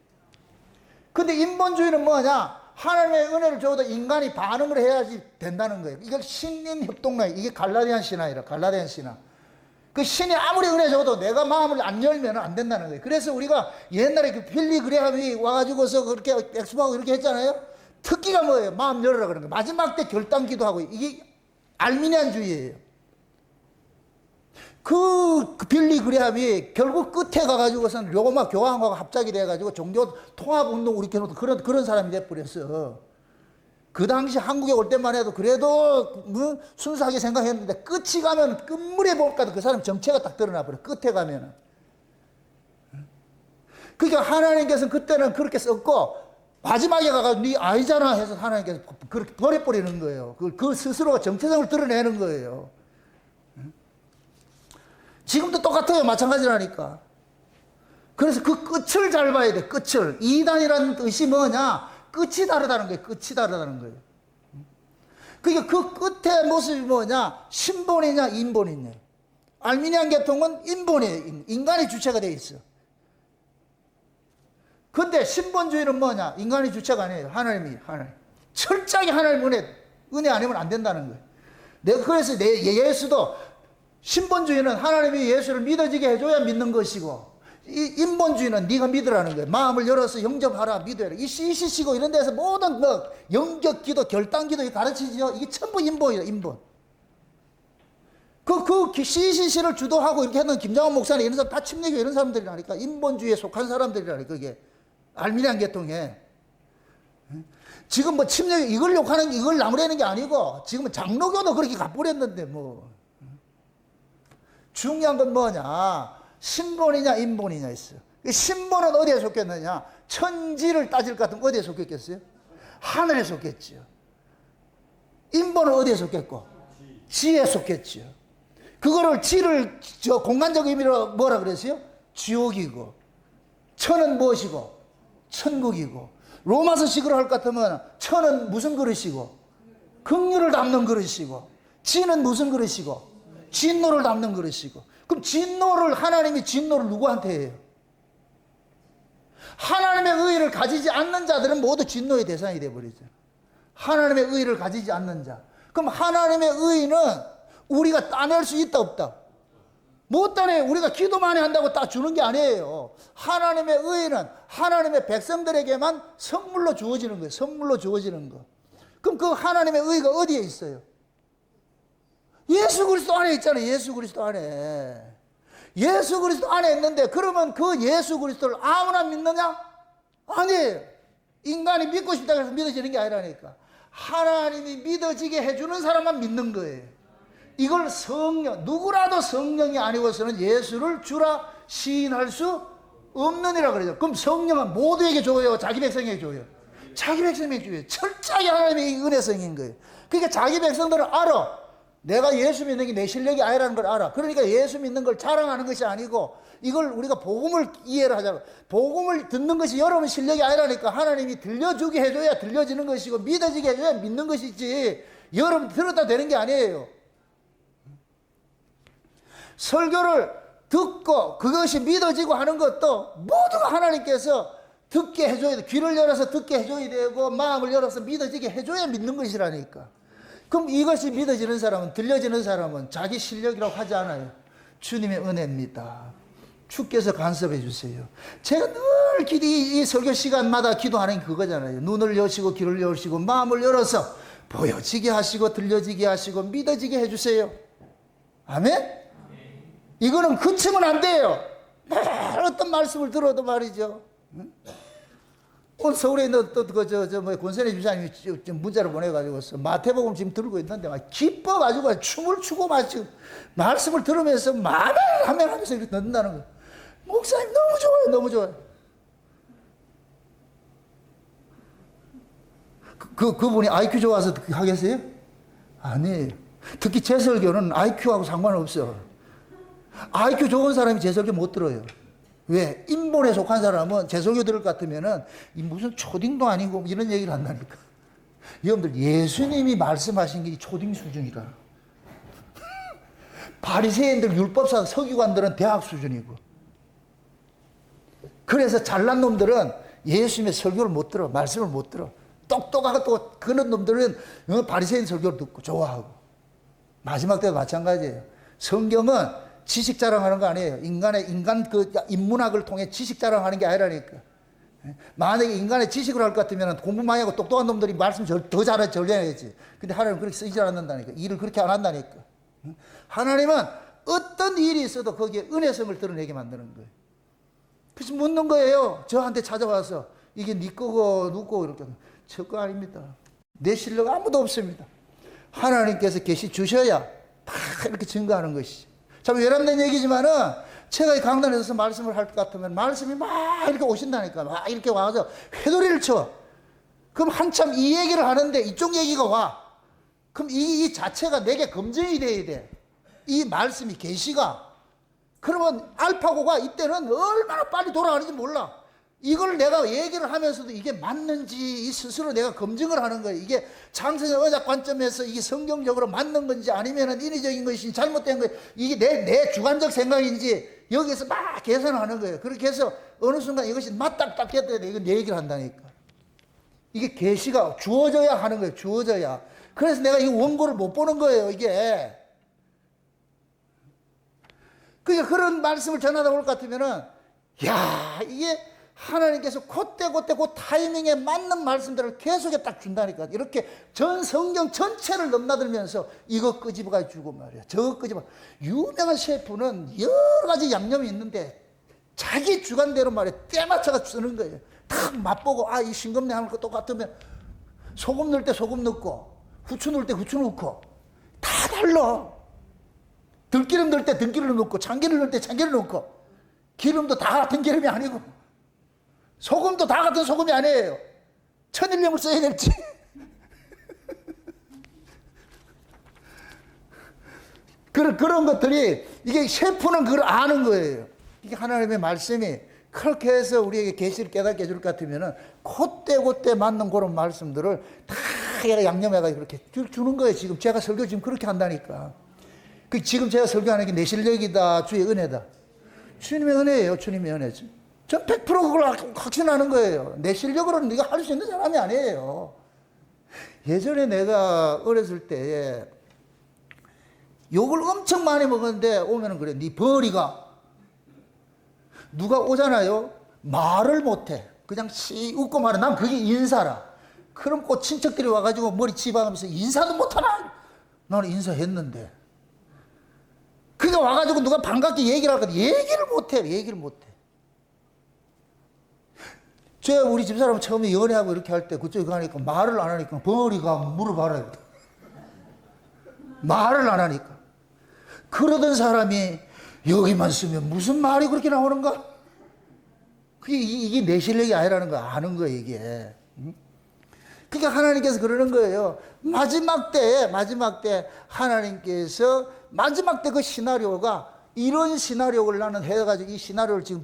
근데 인본주의는 뭐냐? 하나님의 은혜를 줘도 인간이 반응을 해야지 된다는 거예요. 이걸 신인 협동론, 이게 갈라디안 신앙이라, 갈라디안 신앙. 그 신이 아무리 은혜 줘도 내가 마음을 안 열면 안 된다는 거예요. 그래서 우리가 옛날에 그 빌리 그레함이 와가지고서 그렇게 엑스포하고 이렇게 했잖아요. 특기가 뭐예요? 마음 열어라 그러는 거예요. 마지막 때 결단 기도하고, 이게 알미니안주의예요. 그 빌리 그레함이 결국 끝에 가가지고서는 로마 교황하고 합작이 돼가지고 종교 통합 운동 일으켜놓은 그런 사람이 돼버렸어. 그 당시 한국에 올 때만 해도 그래도 순수하게 생각했는데 끝이 가면 끝물에 볼까 그 사람 정체가 딱 드러나 버려. 끝에 가면은. 그러니까 하나님께서는 그때는 그렇게 썼고 마지막에 가가지고 네 아이잖아 해서 하나님께서 그렇게 버려버리는 거예요. 그 스스로가 정체성을 드러내는 거예요. 지금도 똑같아요. 마찬가지라니까. 그래서 그 끝을 잘 봐야 돼. 끝을. 이단이라는 뜻이 뭐냐? 끝이 다르다는 거예요. 끝이 다르다는 거예요. 그러니까 그 끝의 모습이 뭐냐? 신본이냐 인본이냐. 알미니안 계통은 인본이에요. 인간이 주체가 돼 있어. 근데 신본주의는 뭐냐? 인간이 주체가 아니에요. 하나님. 철저하게 하나님 은혜 아니면 안 된다는 거예요. 내가 그래서 예수도 신본주의는 하나님이 예수를 믿어지게 해줘야 믿는 것이고, 이 인본주의는 네가 믿으라는 거예요. 마음을 열어서 영접하라, 믿어라. 이 CCC고 이런 데서 모든 뭐 영접기도, 결단기도 가르치죠. 이게 전부 인본이에요, 인본. 그 CCC를 주도하고 이렇게 했는 김장원 목사님 이런 사람 다 침례교 이런 사람들이라니까. 인본주의에 속한 사람들이라니까, 그게. 알미니안 계통에. 지금 뭐 침례교 이걸 욕하는, 이걸 나무라는 게 아니고, 지금은 장로교도 그렇게 가버렸는데 뭐. 중요한 건 뭐냐? 신본이냐 인본이냐 있어요. 신본은 어디에 속겠느냐? 천지를 따질 것 같으면 어디에 속겠겠어요? 하늘에 속겠지요. 인본은 어디에 속겠고? 지에 속겠지요. 그거를 지를 공간적 의미로 뭐라 그랬어요? 지옥이고, 천은 무엇이고? 천국이고. 로마서식으로 할 것 같으면 천은 무슨 그릇이고? 긍휼을 담는 그릇이고, 지는 무슨 그릇이고? 진노를 담는 그릇이고. 그럼 진노를, 하나님이 진노를 누구한테 해요? 하나님의 의의를 가지지 않는 자들은 모두 진노의 대상이 되어버리죠. 하나님의 의의를 가지지 않는 자. 그럼 하나님의 의의는 우리가 따낼 수 있다 없다? 못 따내요. 우리가 기도 많이 한다고 딱 주는 게 아니에요. 하나님의 의의는 하나님의 백성들에게만 선물로 주어지는 거예요. 선물로 주어지는 거. 그럼 그 하나님의 의의가 어디에 있어요? 예수 그리스도 안에 있잖아요. 예수 그리스도 안에. 예수 그리스도 안에 있는데, 그러면 그 예수 그리스도를 아무나 믿느냐? 아니에요. 인간이 믿고 싶다고 해서 믿어지는 게 아니라니까. 하나님이 믿어지게 해주는 사람만 믿는 거예요. 이걸 성령, 누구라도 성령이 아니고서는 예수를 주라 시인할 수 없느니라 그러죠. 그럼 성령은 모두에게 줘요? 자기 백성에게 줘요? 자기 백성에게 줘요. 철저하게 하나님의 은혜성인 거예요. 그러니까 자기 백성들은 알아. 내가 예수 믿는 게 내 실력이 아니라는 걸 알아. 그러니까 예수 믿는 걸 자랑하는 것이 아니고, 이걸 우리가 복음을 이해를 하자고. 복음을 듣는 것이 여러분 실력이 아니라니까. 하나님이 들려주게 해줘야 들려지는 것이고, 믿어지게 해줘야 믿는 것이지, 여러분 들었다 되는 게 아니에요. 설교를 듣고 그것이 믿어지고 하는 것도 모두가 하나님께서 듣게 해줘야 돼. 귀를 열어서 듣게 해줘야 되고, 마음을 열어서 믿어지게 해줘야 믿는 것이라니까. 그럼 이것이 믿어지는 사람은, 들려지는 사람은 자기 실력이라고 하지 않아요. 주님의 은혜입니다. 주께서 간섭해 주세요. 제가 늘 이 설교 시간마다 기도하는 게 그거잖아요. 눈을 여시고 귀를 여시고 마음을 열어서 보여지게 하시고 들려지게 하시고 믿어지게 해주세요. 아멘? 이거는 그치면 안 돼요. 어떤 말씀을 들어도 말이죠. 오늘 서울에 있는 권선혜 주사님이 문자를 보내가지고 마태복음 지금 들고 있는데 막 기뻐가지고 춤을 추고 막 지금 말씀을 들으면서 아멘 아멘 하면서 이렇게 넣는다는 거예요. 목사님 너무 좋아요, 너무 좋아요. 그분이 IQ 좋아서 하겠어요? 아니에요. 특히 제 설교는 IQ하고 상관없어. IQ 좋은 사람이 제 설교 못 들어요. 왜? 인본에 속한 사람은 제 설교 들을 것 같으면은 무슨 초딩도 아니고 이런 얘기를 한다니까. 여러분들, 예수님이 말씀하신 게 초딩 수준이라. 바리새인들, 율법사, 서기관들은 대학 수준이고. 그래서 잘난 놈들은 예수님의 설교를 못 들어, 말씀을 못 들어. 똑똑하고 또 그런 놈들은 바리새인 설교를 듣고 좋아하고. 마지막 때도 마찬가지예요. 성경은 지식 자랑하는 거 아니에요. 인간 그 인문학을 통해 지식 자랑하는 게 아니라니까. 만약에 인간의 지식을 할 것 같으면 공부 많이 하고 똑똑한 놈들이 말씀 더 잘하지, 전해야지. 근데 하나님은 그렇게 쓰지 않는다니까. 일을 그렇게 안 한다니까. 하나님은 어떤 일이 있어도 거기에 은혜성을 드러내게 만드는 거예요. 그래서 묻는 거예요. 저한테 찾아와서 이게 네 거고 누구 이렇게. 저 거 아닙니다. 내 실력 아무도 없습니다. 하나님께서 계시 주셔야 다 이렇게 증거하는 것이죠. 참 외람된 얘기지만은 제가 이 강단에서 말씀을 할 것 같으면 말씀이 막 이렇게 오신다니까. 막 이렇게 와서 회돌이를 쳐. 그럼 한참 이 얘기를 하는데 이쪽 얘기가 와. 그럼 이 자체가 내게 검증이 돼야 돼. 이 말씀이 계시가. 그러면 알파고가 이때는 얼마나 빨리 돌아가는지 몰라. 이걸 내가 얘기를 하면서도 이게 맞는지 이 스스로 내가 검증을 하는 거예요. 이게 장세적 의학 관점에서 이게 성경적으로 맞는 건지 아니면은 인위적인 것인지 잘못된 거예요. 이게 내 주관적 생각인지 여기에서 막 계산을 하는 거예요. 그렇게 해서 어느 순간 이것이 맞다 딱 했더니 이건 내 얘기를 한다니까. 이게 계시가 주어져야 하는 거예요. 주어져야. 그래서 내가 이 원고를 못 보는 거예요. 이게. 그러니까 그런 말씀을 전하다 볼 것 같으면은 야 이게 하나님께서 그때 그 타이밍에 맞는 말씀들을 계속에 딱 준다니까. 이렇게 전 성경 전체를 넘나들면서 이거 끄집어가 주고 말이야. 저거 끄집어. 유명한 셰프는 여러 가지 양념이 있는데 자기 주관대로 말이야. 때 맞춰가 쓰는 거예요. 딱 맛보고 아, 이 싱겁네 하는 거 똑같으면 소금 넣을 때 소금 넣고 후추 넣을 때 후추 넣고 다 달라. 들기름 넣을 때 들기름 넣고 참기름 넣을 때 참기름 넣고 기름도 다 같은 기름이 아니고 소금도 다 같은 소금이 아니에요. 천일염을 써야 될지. 그런 것들이, 이게 셰프는 그걸 아는 거예요. 이게 하나님의 말씀이 그렇게 해서 우리에게 계시를 깨닫게 해줄 것 같으면은, 그때 맞는 그런 말씀들을 다 양념해가지고 그렇게 주는 거예요. 지금 제가 설교 지금 그렇게 한다니까. 지금 제가 설교하는 게 내 실력이다, 주의 은혜다. 주님의 은혜예요. 주님의 은혜죠. 전 100% 그걸 확신하는 거예요. 내 실력으로는 네가 할 수 있는 사람이 아니에요. 예전에 내가 어렸을 때 욕을 엄청 많이 먹었는데 오면은 그래. 네 벌이가. 누가 오잖아요. 말을 못해. 그냥 씩 웃고 말해. 난 그게 인사라. 그럼 꼭 친척들이 와가지고 머리 집어가면서 인사도 못하나? 나는 인사했는데. 그러니까 와가지고 누가 반갑게 얘기를 하거든. 얘기를 못해. 제가 우리 집사람 처음에 연애하고 이렇게 할 때 그쪽에 가니까 말을 안 하니까 벌이가 물어봐라. 말을 안 하니까. 그러던 사람이 여기만 쓰면 무슨 말이 그렇게 나오는가? 이게 내 실력이 아니라는 거 아는 거예요, 이게. 그러니까 하나님께서 그러는 거예요. 마지막 때 하나님께서 마지막 때 그 시나리오가 이런 시나리오를 나는 해가지고 이 시나리오를 지금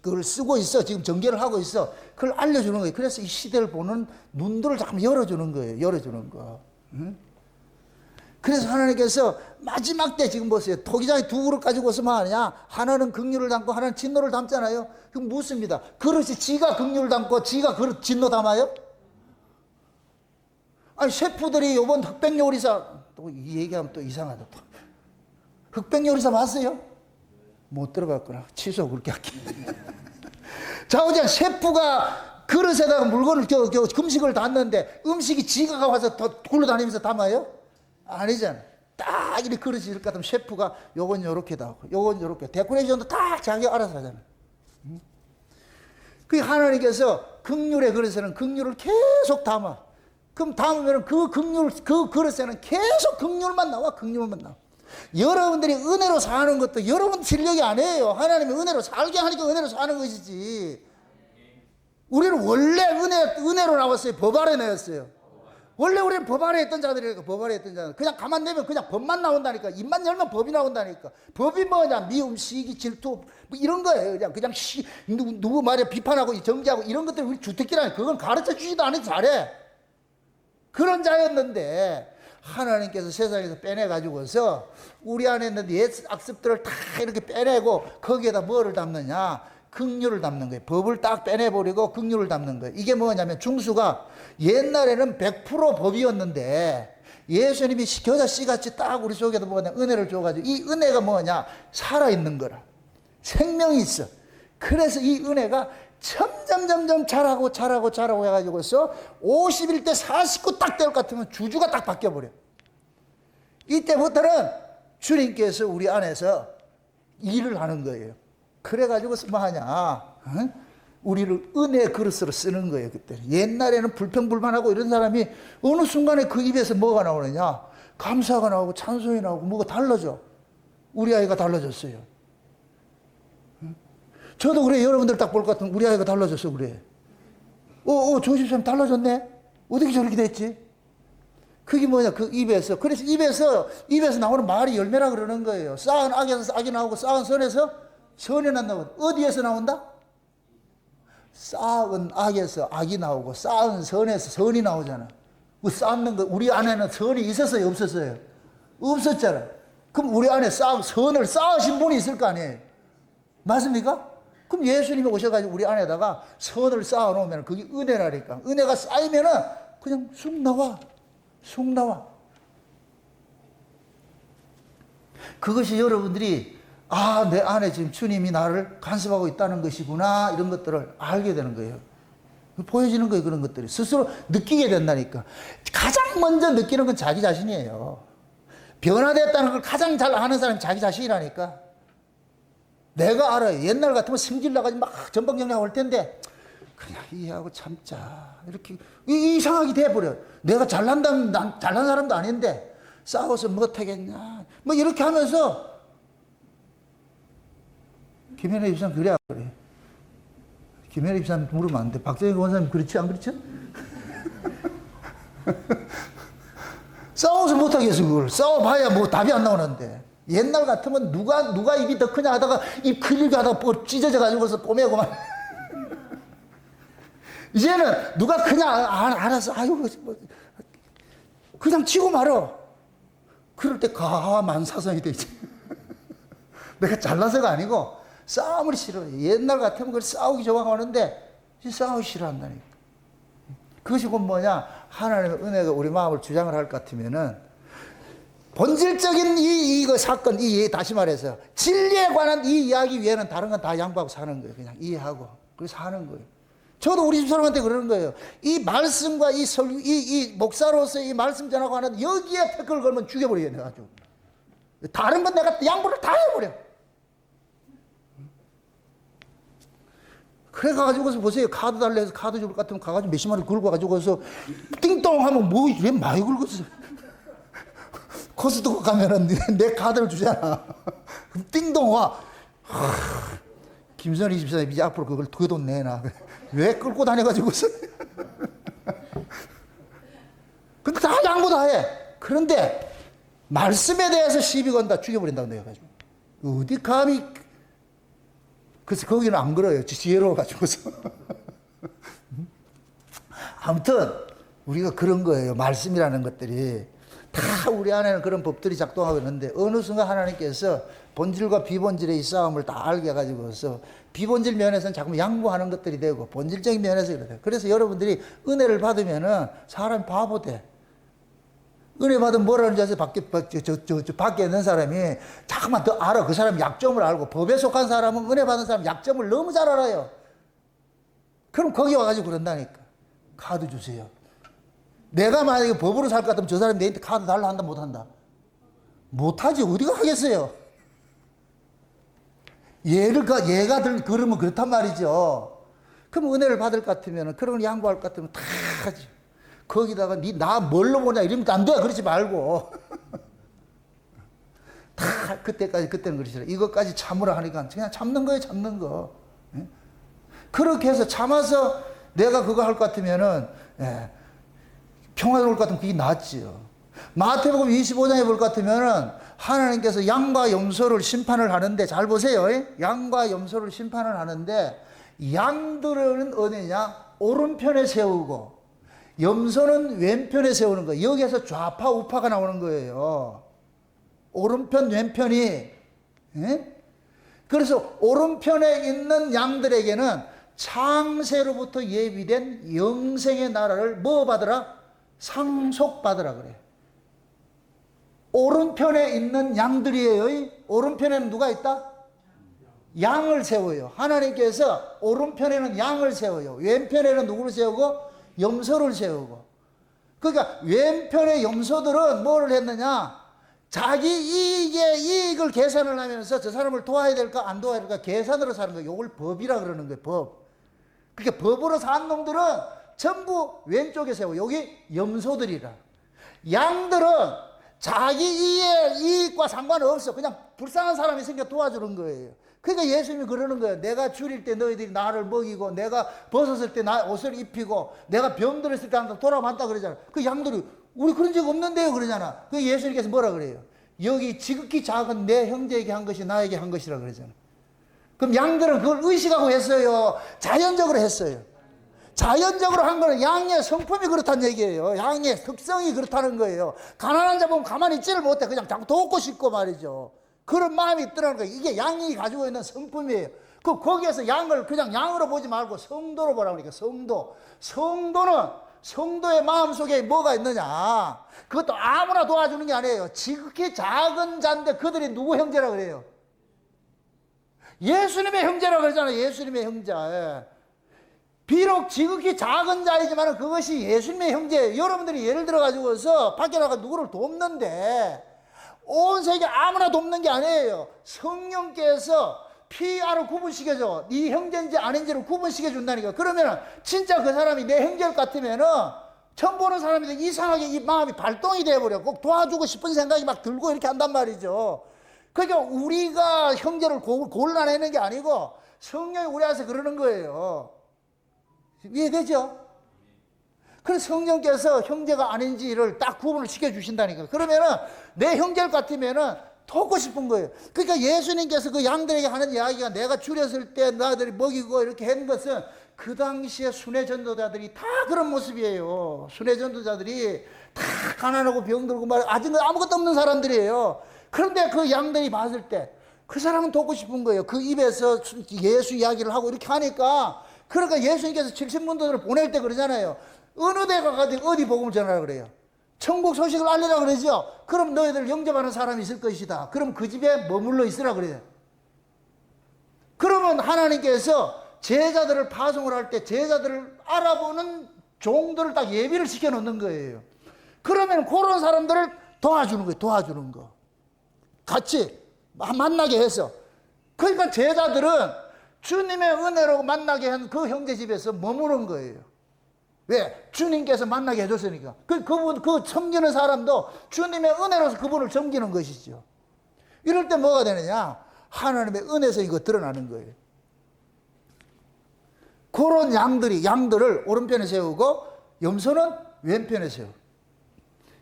그걸 쓰고 있어. 지금 전개를 하고 있어. 그걸 알려주는 거예요. 그래서 이 시대를 보는 눈들을 잠깐 열어주는 거예요. 열어주는 거. 그래서 하나님께서 마지막 때 지금 보세요. 토기장에 두 그릇 가지고 오면 하느냐? 하나는 긍휼을 담고 하나는 진노를 담잖아요. 그럼 묻습니다. 그릇이 지가 긍휼을 담고 지가 그릇 진노 담아요? 아니 셰프들이 요번 흑백 요리사 또 이 얘기하면 또 이상하다. 또. 흑백 요리사 봤어요? 못 들어갔구나. 취소 그렇게 할게. 자, 어제 셰프가 그릇에다가 물건을 금식을 담는데 음식이 지가 와서 굴러다니면서 담아요? 아니잖아. 딱 이렇게 그릇이 이렇게 같으면 셰프가 요건 요렇게 하고 요건 요렇게 데코레이션도 딱 자기가 알아서 하잖아. 그 하나님께서 긍휼의 그릇에는 긍휼을 계속 담아. 그럼 담으면 그 그릇에는 계속 긍휼만 나와. 여러분들이 은혜로 사는 것도 여러분 실력이 아니에요. 하나님이 은혜로 살게 하니까 은혜로 사는 것이지. 우리는 원래 은혜로 나왔어요. 법 아래 내었어요. 원래 우리는 법 아래 있던 자들이니까 법 아래 있던 자들. 그냥 가만 내면 그냥 법만 나온다니까. 입만 열면 법이 나온다니까. 법이 뭐냐? 미움, 시기, 질투 뭐 이런 거예요. 그냥 누구 말에 비판하고 정지하고 이런 것들 우리 주특기라니. 그건 가르쳐 주지도 않아도 잘해. 그런 자였는데 하나님께서 세상에서 빼내가지고서 우리 안에 있는 옛 악습들을 다 이렇게 빼내고 거기에다 뭐를 담느냐? 긍휼을 담는 거예요. 법을 딱 빼내버리고 긍휼을 담는 거예요. 이게 뭐냐면 중수가 옛날에는 100% 법이었는데 예수님이 겨자 씨같이 딱 우리 속에도 뭐냐 은혜를 줘가지고 이 은혜가 뭐냐 살아있는 거라. 생명이 있어. 그래서 이 은혜가 점점 자라고 해가지고서 51대 49 딱 될 것 같으면 주주가 딱 바뀌어버려. 이때부터는 주님께서 우리 안에서 일을 하는 거예요. 그래가지고서 뭐 하냐, 어? 우리를 은혜의 그릇으로 쓰는 거예요. 그때 옛날에는 불평불만하고 이런 사람이 어느 순간에 그 입에서 뭐가 나오느냐, 감사가 나오고 찬송이 나오고 뭐가 달라져. 우리 아이가 달라졌어요. 저도 그래. 여러분들 딱 볼 것 같으면 우리 아이가 달라졌어. 그래. 조 집사님 달라졌네. 어떻게 저렇게 됐지? 그게 뭐냐, 그 입에서. 그래서 입에서 나오는 말이 열매라 그러는 거예요. 쌓은 악에서 악이 나오고 쌓은 선에서 선이 난다고. 어디에서 나온다? 쌓은 악에서 악이 나오고 쌓은 선에서 선이 나오잖아. 그 쌓는 거, 우리 안에는 선이 있었어요, 없었어요? 없었잖아. 그럼 우리 안에 선을 쌓으신 분이 있을 거 아니에요? 맞습니까? 그럼 예수님이 오셔가지고 우리 안에다가 선을 쌓아놓으면 그게 은혜라니까. 은혜가 쌓이면은 그냥 쑥 나와. 쑥 나와. 그것이 여러분들이 내 안에 지금 주님이 나를 간섭하고 있다는 것이구나, 이런 것들을 알게 되는 거예요. 보여지는 거예요. 그런 것들이 스스로 느끼게 된다니까. 가장 먼저 느끼는 건 자기 자신이에요. 변화됐다는 걸 가장 잘 아는 사람이 자기 자신이라니까. 내가 알아요. 옛날 같으면 승질 나가지고 막 전방정리하고 올 텐데 그냥 이해하고 참자, 이렇게 이상하게 돼버려. 내가 잘난 사람도 아닌데 싸워서 못하겠냐, 뭐 이렇게 하면서. 김현애 입사님 그래 안 그래? 김현애 입사님 물으면 안 돼. 박정희 원사님 그렇지 안 그렇죠? 싸워서 못하겠어. 그걸 싸워봐야 뭐 답이 안 나오는데. 옛날 같으면 누가 입이 더 크냐 하다가 입 크게 하다가 찢어져 가지고서 꼬매고만. 이제는 누가 크냐 알아서 그냥 치고 말어. 그럴 때 가만사선이 되지. 내가 잘나서가 아니고 싸움을 싫어해. 옛날 같으면 그걸 싸우기 좋아하는데 싸우기 싫어한다니까. 그것이 곧 뭐냐, 하나님의 은혜가 우리 마음을 주장을 할 것 같으면은 본질적인 이거 사건, 다시 말해서 진리에 관한 이 이야기 외에는 다른 건 다 양보하고 사는 거예요. 그냥 이해하고 그래서 사는 거예요. 저도 우리 집사람한테 그러는 거예요. 이 말씀과 이 목사로서 이 말씀 전하고 하는 여기에 태클을 걸면 죽여버리겠네 아주. 다른 건 내가 양보를 다 해버려. 그래 가지고서 보세요. 카드 달래 해서 카드 줄 것 같으면 가가지고 몇십만 원 긁어 가지고서 띵동 하면 뭐 왜 많이 긁었어. 코스트코 가면은 내 카드를 주잖아. 그럼 띵동 와. 김선희 집사님 이제 앞으로 그걸 그 돈 내놔. 왜 끌고 다녀가지고서. 근데 다 양보 다 해. 그런데 말씀에 대해서 시비 건다 죽여버린다고 내가 가지고. 어디 감히. 그래서 거기는 안 그래요. 지혜로워가지고서. 아무튼 우리가 그런 거예요. 말씀이라는 것들이. 다 우리 안에는 그런 법들이 작동하고 있는데 어느 순간 하나님께서 본질과 비본질의 이 싸움을 다 알게 해가지고서 비본질 면에서는 자꾸 양보하는 것들이 되고 본질적인 면에서 그래요. 그래서 여러분들이 은혜를 받으면은 사람이 바보 돼. 은혜 받으면 뭐라는지 아세요? 밖에 있는 사람이 자꾸만 더 알아. 그 사람 약점을 알고. 법에 속한 사람은 은혜 받은 사람 약점을 너무 잘 알아요. 그럼 거기 와가지고 그런다니까. 카드 주세요. 내가 만약에 법으로 살 것 같으면 저 사람이 내한테 카드 달라 한다 못한다? 못하지. 어디가 하겠어요? 얘가 그러면 그렇단 말이죠. 그럼 은혜를 받을 것 같으면, 그런 걸 양보할 것 같으면 다 하지. 거기다가 나 뭘로 보냐 이러면 안 돼. 그러지 말고. 다 그때는 그러시라. 이것까지 참으라 하니까 그냥 참는 거예요. 참는 거. 예? 그렇게 해서 참아서 내가 그거 할 것 같으면은 평화로울 것 같으면 그게 낫지요. 마태복음 25장에 볼 것 같으면은 하나님께서 양과 염소를 심판을 하는데, 잘 보세요. 양과 염소를 심판을 하는데 양들은 어디냐? 오른편에 세우고 염소는 왼편에 세우는 거예요. 여기에서 좌파 우파가 나오는 거예요. 오른편 왼편이. 예? 그래서 오른편에 있는 양들에게는 창세로부터 예비된 영생의 나라를 뭐 받으라? 상속받으라 그래. 오른편에 있는 양들이에요. 오른편에는 누가 있다? 양을 세워요. 하나님께서 오른편에는 양을 세워요. 왼편에는 누구를 세우고? 염소를 세우고. 그러니까 왼편의 염소들은 뭐를 했느냐? 자기 이익을 계산을 하면서 저 사람을 도와야 될까 안 도와야 될까 계산으로 사는 거예요. 이걸 법이라 그러는 거예요. 법. 그러니까 법으로 산 놈들은 전부 왼쪽에 세우고 여기 염소들이라. 양들은 자기 이익과 상관없어. 그냥 불쌍한 사람이 생겨 도와주는 거예요. 그러니까 예수님이 그러는 거예요. 내가 줄일 때 너희들이 나를 먹이고, 내가 벗었을 때 나 옷을 입히고, 내가 병들었을 때 항상 돌아봤다 그러잖아. 그 양들이 우리 그런 적 없는데요 그러잖아. 그 예수님께서 뭐라 그래요? 여기 지극히 작은 내 형제에게 한 것이 나에게 한 것이라 그러잖아. 그럼 양들은 그걸 의식하고 했어요? 자연적으로 했어요? 자연적으로 한 거는 양의 성품이 그렇다는 얘기예요. 양의 특성이 그렇다는 거예요. 가난한 자 보면 가만히 있지를 못해. 그냥 자꾸 돕고 싶고 말이죠. 그런 마음이 있더라는 거예요. 이게 양이 가지고 있는 성품이에요. 거기에서 양을 그냥 양으로 보지 말고 성도로 보라고 그러니까 성도. 성도는 성도의 마음속에 뭐가 있느냐. 그것도 아무나 도와주는 게 아니에요. 지극히 작은 자인데 그들이 누구 형제라고 그래요? 예수님의 형제라고 그러잖아요. 예수님의 형제. 비록 지극히 작은 자이지만 그것이 예수님의 형제예요. 여러분들이 예를 들어 가지고서 밖에 나가 누구를 돕는데 온 세계 아무나 돕는 게 아니에요. 성령께서 피아를 구분시켜줘. 네 형제인지 아닌지를 구분시켜 준다니까. 그러면 진짜 그 사람이 내 형제 같으면은 처음 보는 사람인데 이상하게 이 마음이 발동이 돼버려. 꼭 도와주고 싶은 생각이 막 들고 이렇게 한단 말이죠. 그러니까 우리가 형제를 골라내는 게 아니고 성령이 우리 안에서 그러는 거예요. 이해되죠? 그래서 성령께서 형제가 아닌지를 딱 구분을 시켜주신다니까. 그러면은 내 형제 같으면은 돕고 싶은 거예요. 그러니까 예수님께서 그 양들에게 하는 이야기가 내가 줄였을 때 나들이 먹이고 이렇게 한 것은 그 당시에 순회 전도자들이 다 그런 모습이에요. 순회 전도자들이 다 가난하고 병들고 아직 아무것도 없는 사람들이에요. 그런데 그 양들이 봤을 때 그 사람은 돕고 싶은 거예요. 그 입에서 예수 이야기를 하고 이렇게 하니까 그러니까 예수님께서 70문도들을 보낼 때 그러잖아요. 어느 데 가가지고 어디 복음을 전하라 그래요? 천국 소식을 알리라 그러죠. 그럼 너희들 영접하는 사람이 있을 것이다. 그럼 그 집에 머물러 있으라 그래요. 그러면 하나님께서 제자들을 파송을 할 때 제자들을 알아보는 종들을 딱 예비를 시켜 놓는 거예요. 그러면 그런 사람들을 도와주는 거예요. 도와주는 거. 같이 만나게 해서. 그러니까 제자들은 주님의 은혜로 만나게 한 그 형제 집에서 머무는 거예요. 왜? 주님께서 만나게 해줬으니까. 그분, 섬기는 사람도 주님의 은혜로서 그분을 섬기는 것이죠. 이럴 때 뭐가 되느냐? 하나님의 은혜에서 이거 드러나는 거예요. 그런 양들을 오른편에 세우고 염소는 왼편에 세우고.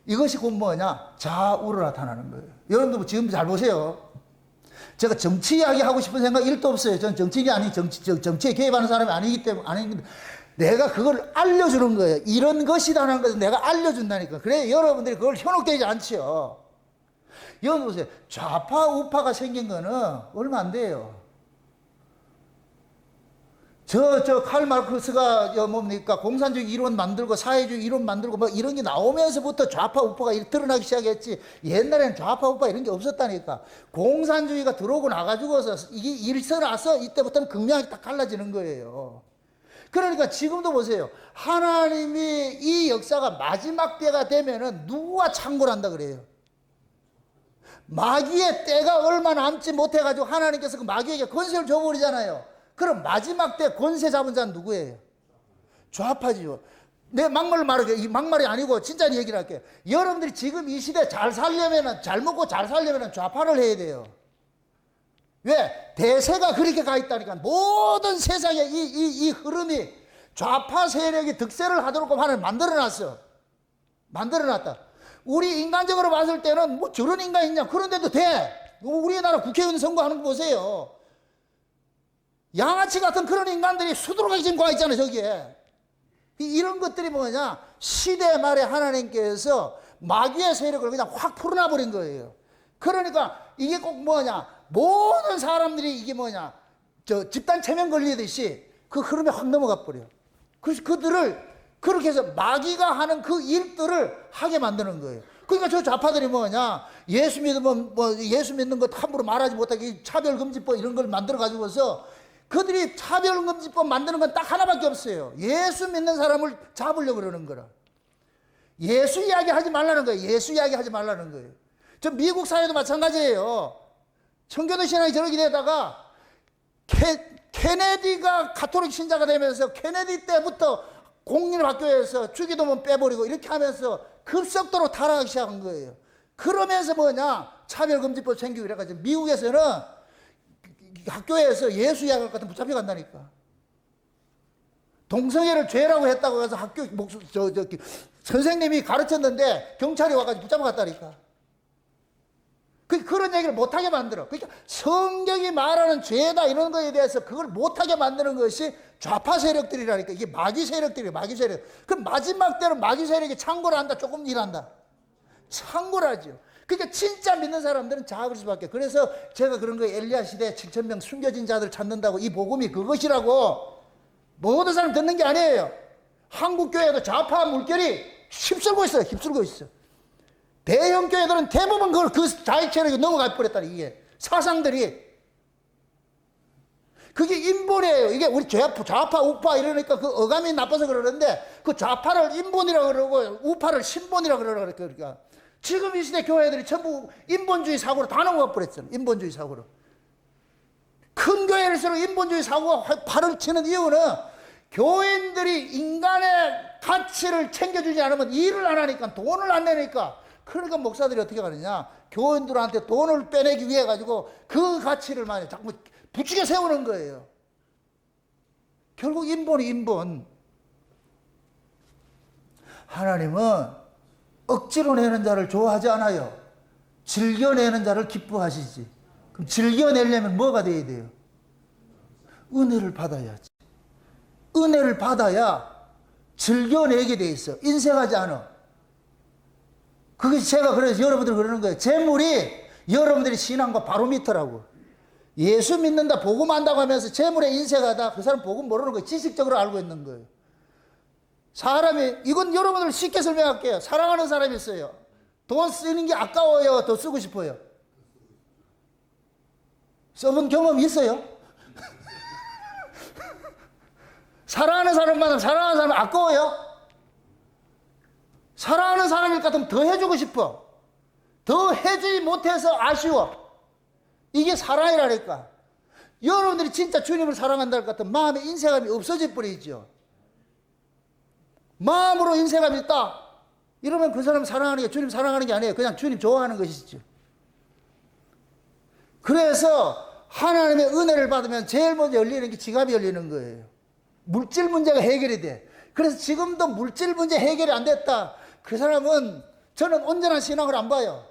이것이 곧 뭐냐? 좌우로 나타나는 거예요. 여러분들 지금 잘 보세요. 제가 정치 이야기 하고 싶은 생각 1도 없어요. 저는 정치인이 정치에 개입하는 사람이 아니기 때문에, 내가 그걸 알려주는 거예요. 이런 것이다라는 것을 내가 알려준다니까. 그래, 여러분들이 그걸 현혹되지 않지요. 여러분 보세요. 좌파, 우파가 생긴 거는 얼마 안 돼요. 칼 마르크스가 뭡니까? 공산주의 이론 만들고 사회주의 이론 만들고 뭐 이런 게 나오면서부터 좌파 우파가 드러나기 시작했지. 옛날에는 좌파 우파 이런 게 없었다니까. 공산주의가 들어오고 나가지고서 이게 일서나서 이때부터는 극명하게 딱 갈라지는 거예요. 그러니까 지금도 보세요. 하나님이 이 역사가 마지막 때가 되면은 누구가 창궐 한다 그래요? 마귀의 때가 얼마 남지 못해가지고 하나님께서 그 마귀에게 권세를 줘버리잖아요. 그럼 마지막 때 권세 잡은 자는 누구예요? 좌파지요. 내 막말로 말할게요. 이 막말이 아니고 진짜 얘기를 할게요. 여러분들이 지금 이 시대 잘 살려면은, 잘 먹고 잘 살려면은 좌파를 해야 돼요. 왜? 대세가 그렇게 가 있다니까. 모든 세상의 이 흐름이 좌파 세력이 득세를 하도록 하나님 만들어놨어. 만들어놨다. 우리 인간적으로 봤을 때는 뭐 저런 인간 있냐? 그런데도 돼. 우리나라 국회의원 선거하는 거 보세요. 양아치 같은 그런 인간들이 수두룩하게 지금 와 있잖아요, 저기에. 이런 것들이 뭐냐? 시대 말에 하나님께서 마귀의 세력을 그냥 확 풀어놔버린 거예요. 그러니까 이게 꼭 뭐냐? 모든 사람들이 이게 뭐냐? 집단 체면 걸리듯이 그 흐름에 확 넘어가 버려. 그래서 그들을 그렇게 해서 마귀가 하는 그 일들을 하게 만드는 거예요. 그러니까 저 좌파들이 뭐냐, 예수 믿으면 예수 믿는 것 함부로 말하지 못하게 차별금지법 이런 걸 만들어 가지고서 그들이 차별금지법 만드는 건 딱 하나밖에 없어요. 예수 믿는 사람을 잡으려고 그러는 거라. 예수 이야기 하지 말라는 거예요. 예수 이야기 하지 말라는 거예요. 저 미국 사회도 마찬가지예요. 청교도 신앙이 저렇게 되다가 케네디가 가톨릭 신자가 되면서 케네디 때부터 공립학교에서 주기도문 빼버리고 이렇게 하면서 급속도로 타락하기 시작한 거예요. 그러면서 차별금지법 생기고 이래가지고 미국에서는 학교에서 예수 이야기할 것 같으면 붙잡혀 간다니까. 동성애를 죄라고 했다고 해서 학교 선생님이 가르쳤는데 경찰이 와가지고 붙잡아 갔다니까. 그런 얘기를 못하게 만들어. 그러니까 성경이 말하는 죄다 이런 거에 대해서 그걸 못하게 만드는 것이 좌파 세력들이라니까. 이게 마귀 세력들이에요. 마귀 세력. 그럼 마지막 때는 마귀 세력이 창고를 한다, 조금 일한다. 창고를 하죠. 그러니까 진짜 믿는 사람들은 자학을 수밖에. 그래서 제가 그런 거 엘리야 시대에 7,000명 숨겨진 자들 찾는다고, 이 복음이 그것이라고 모든 사람 듣는 게 아니에요. 한국 교회도 좌파 물결이 휩쓸고 있어요. 휩쓸고 있어. 대형 교회들은 대부분 그걸 그 자익 체력이 넘어가 버렸다니. 이게 사상들이 그게 인본이에요. 이게 우리 좌파 우파 이러니까 그 어감이 나빠서 그러는데 그 좌파를 인본이라고 그러고 우파를 신본이라고 그러니까. 그러니까 지금 이 시대 교회들이 전부 인본주의 사고로 다 넘어가 버렸잖아요. 인본주의 사고로. 큰 교회일수록 인본주의 사고가 발을 치는 이유는 교인들이 인간의 가치를 챙겨주지 않으면 일을 안 하니까, 돈을 안 내니까. 그러니까 목사들이 어떻게 하느냐, 교인들한테 돈을 빼내기 위해 가지고 그 가치를 많이 자꾸 부추겨 세우는 거예요. 결국 인본이 인본. 하나님은 억지로 내는 자를 좋아하지 않아요. 즐겨내는 자를 기뻐하시지. 그럼 즐겨내려면 뭐가 돼야 돼요? 은혜를 받아야지. 은혜를 받아야 즐겨내게 돼 있어. 인색하지 않아. 그것이 제가 그래서 여러분들 그러는 거예요. 재물이 여러분들이 신앙과 바로미터라고. 예수 믿는다, 복음 안다고 하면서 재물에 인색하다, 그 사람 복음 모르는 거예요. 지식적으로 알고 있는 거예요. 사람이, 이건 여러분들 쉽게 설명할게요. 사랑하는 사람이 있어요. 돈 쓰는 게 아까워요? 더 쓰고 싶어요? 써본 경험 있어요? 사랑하는 사람만은 사랑하는 사람 아까워요? 사랑하는 사람일 것 같으면 더 해주고 싶어. 더 해주지 못해서 아쉬워. 이게 사랑이라니까. 여러분들이 진짜 주님을 사랑한다 할 것 같으면 마음에 인색함이 없어질 뿐이죠. 마음으로 인색함이 있다. 이러면 그 사람 사랑하는 게 주님 사랑하는 게 아니에요. 그냥 주님 좋아하는 것이죠. 그래서 하나님의 은혜를 받으면 제일 먼저 열리는 게 지갑이 열리는 거예요. 물질 문제가 해결이 돼. 그래서 지금도 물질 문제 해결이 안 됐다. 그 사람은 저는 온전한 신앙을 안 봐요.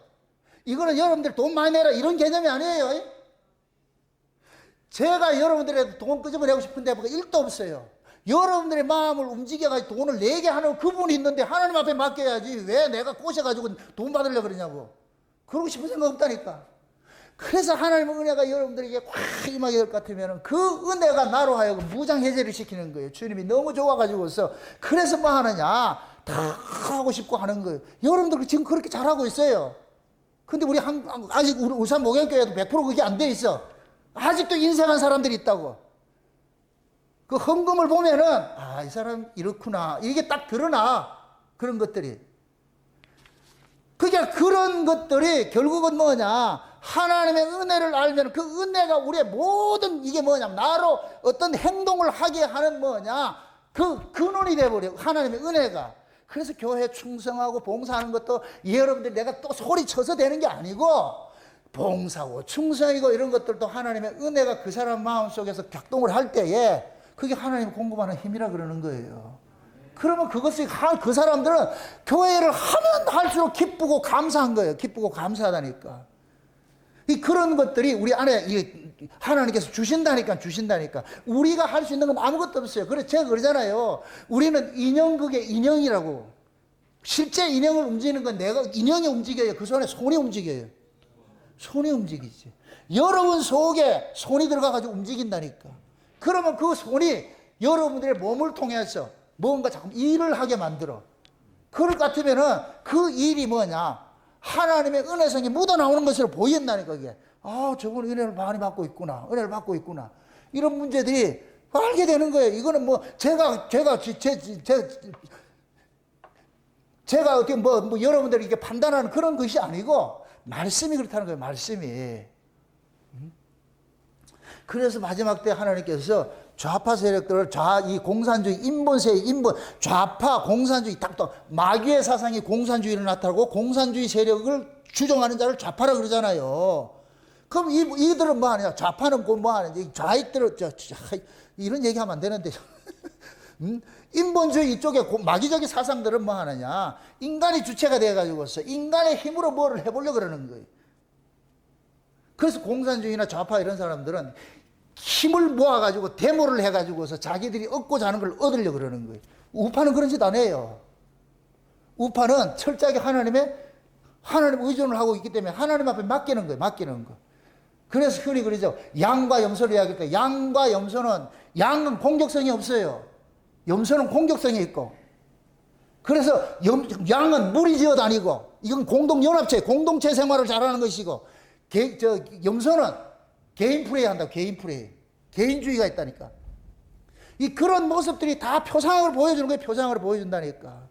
이거는 여러분들 돈 많이 내라 이런 개념이 아니에요. 제가 여러분들의 돈 끄집어내고 싶은 데가 1도 없어요. 여러분들의 마음을 움직여가지고 돈을 내게 하는 그분이 있는데 하나님 앞에 맡겨야지 왜 내가 꼬셔가지고 돈 받으려고 그러냐고. 그러고 싶은 생각 없다니까. 그래서 하나님의 은혜가 여러분들에게 확 임하게 될 것 같으면 그 은혜가 나로 하여금 무장해제를 시키는 거예요. 주님이 너무 좋아가지고서. 그래서 뭐 하느냐, 다 하고 싶고 하는 거예요. 여러분들 지금 그렇게 잘하고 있어요. 근데 우리 아직 우리 울산 목양교회도 100% 그게 안 돼 있어. 아직도 인생한 사람들이 있다고. 그 헌금을 보면은 아, 이 사람 이렇구나. 이게 딱 드러나. 그런 것들이. 그러니까 그런 것들이 결국은 뭐냐, 하나님의 은혜를 알면 그 은혜가 우리의 모든 이게 뭐냐면 나로 어떤 행동을 하게 하는 뭐냐, 그 근원이 돼버려. 하나님의 은혜가. 그래서 교회 충성하고 봉사하는 것도 여러분들이 내가 또 소리쳐서 되는 게 아니고 봉사고 충성이고 이런 것들도 하나님의 은혜가 그 사람 마음속에서 작동을 할 때에 그게 하나님 공급하는 힘이라 그러는 거예요. 그러면 그것이 그 사람들은 교회를 하면 할수록 기쁘고 감사한 거예요. 기쁘고 감사하다니까. 그런 것들이 우리 안에 하나님께서 주신다니까. 우리가 할 수 있는 건 아무것도 없어요. 그래서 제가 그러잖아요. 우리는 인형극의 인형이라고. 실제 인형을 움직이는 건 내가 인형이 움직여요. 그 손에 손이 움직여요. 손이 움직이지. 여러분 속에 손이 들어가가지고 움직인다니까. 그러면 그 손이 여러분들의 몸을 통해서 뭔가 자꾸 일을 하게 만들어. 그럴 것 같으면은 그 일이 뭐냐? 하나님의 은혜성이 묻어나오는 것으로 보인다니까, 그게. 아, 저건 은혜를 많이 받고 있구나. 은혜를 받고 있구나. 이런 문제들이 알게 되는 거예요. 이거는 뭐, 제가 어떻게 여러분들이 이렇게 판단하는 그런 것이 아니고, 말씀이 그렇다는 거예요, 말씀이. 그래서 마지막 때 하나님께서 좌파 세력들을 이 공산주의, 좌파 공산주의, 마귀의 사상이 공산주의를 나타나고 공산주의 세력을 주종하는 자를 좌파라 그러잖아요. 그럼 이들은 뭐 하느냐? 좌파는 뭐 하느냐? 좌익들은, 이런 얘기 하면 안 되는데. 인본주의 이쪽에 마귀적인 사상들은 뭐 하느냐? 인간이 주체가 되어가지고서 인간의 힘으로 뭐를 해보려고 그러는 거예요. 그래서 공산주의나 좌파 이런 사람들은 힘을 모아가지고 데모를 해가지고서 자기들이 얻고자 하는 걸 얻으려고 그러는 거예요. 우파는 그런 짓 안 해요. 우파는 철저하게 하나님 의존을 하고 있기 때문에 하나님 앞에 맡기는 거예요. 맡기는 거. 그래서 흔히 그러죠. 양과 염소를 이야기할 때 양과 염소는, 양은 공격성이 없어요. 염소는 공격성이 있고. 그래서 양은 무리 지어 다니고, 이건 공동체 생활을 잘하는 것이고, 염소는 개인 플레이 한다고, 개인 플레이. 개인주의가 있다니까. 그런 모습들이 다 표상을 보여주는 거예요. 표상을 보여준다니까.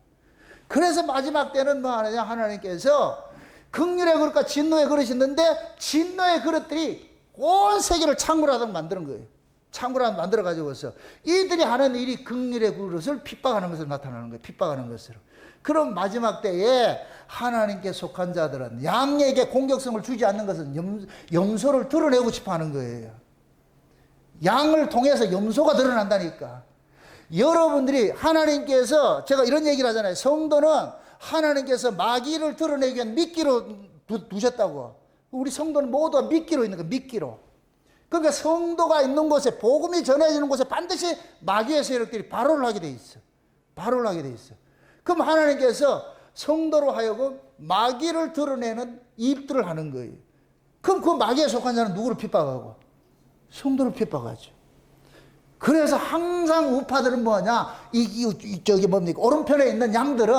그래서 마지막 때는 뭐 하느냐? 하나님께서 긍휼의 그릇과 진노의 그릇이 있는데, 진노의 그릇들이 온 세계를 창궐하도록 만드는 거예요. 창궐하도록 만들어가지고서 이들이 하는 일이 긍휼의 그릇을 핍박하는 것으로 나타나는 거예요. 핍박하는 것으로. 그럼 마지막 때에 하나님께 속한 자들은 양에게 공격성을 주지 않는 것은 염소를 드러내고 싶어 하는 거예요. 양을 통해서 염소가 드러난다니까. 여러분들이 하나님께서, 제가 이런 얘기를 하잖아요. 성도는 하나님께서 마귀를 드러내기 위한 미끼로 두셨다고. 우리 성도는 모두가 미끼로 있는 거예요. 미끼로. 그러니까 성도가 있는 곳에, 복음이 전해지는 곳에 반드시 마귀의 세력들이 발호를 하게 돼 있어. 발호를 하게 돼 있어. 그럼 하나님께서 성도로 하여금 마귀를 드러내는 입들을 하는 거예요. 그럼 그 마귀에 속한 자는 누구를 핍박하고? 성도를 핍박하죠. 그래서 항상 우파들은 뭐냐? 오른편에 있는 양들은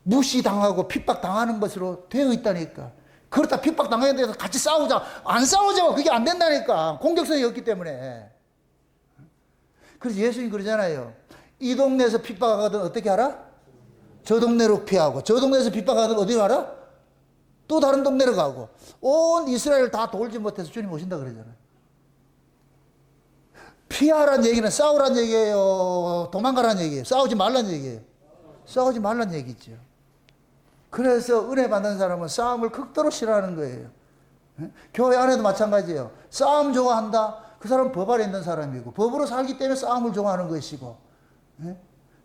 무시당하고 핍박당하는 것으로 되어 있다니까. 그렇다 핍박당하는 데서 같이 싸우자. 안 싸우자고 그게 안 된다니까. 공격성이 없기 때문에. 그래서 예수님 그러잖아요. 이 동네에서 핍박하거든 어떻게 알아? 저 동네로 피하고, 저 동네에서 핍박하거든 어디로 알아? 또 다른 동네로 가고, 온 이스라엘을 다 돌지 못해서 주님 오신다 그러잖아요. 피하란 얘기는 싸우란 얘기예요? 도망가란 얘기예요? 싸우지 말란 얘기예요? 싸우지 말란 얘기죠. 그래서 은혜 받는 사람은 싸움을 극도로 싫어하는 거예요. 교회 안에도 마찬가지예요. 싸움 좋아한다? 그 사람은 법 아래 있는 사람이고, 법으로 살기 때문에 싸움을 좋아하는 것이고,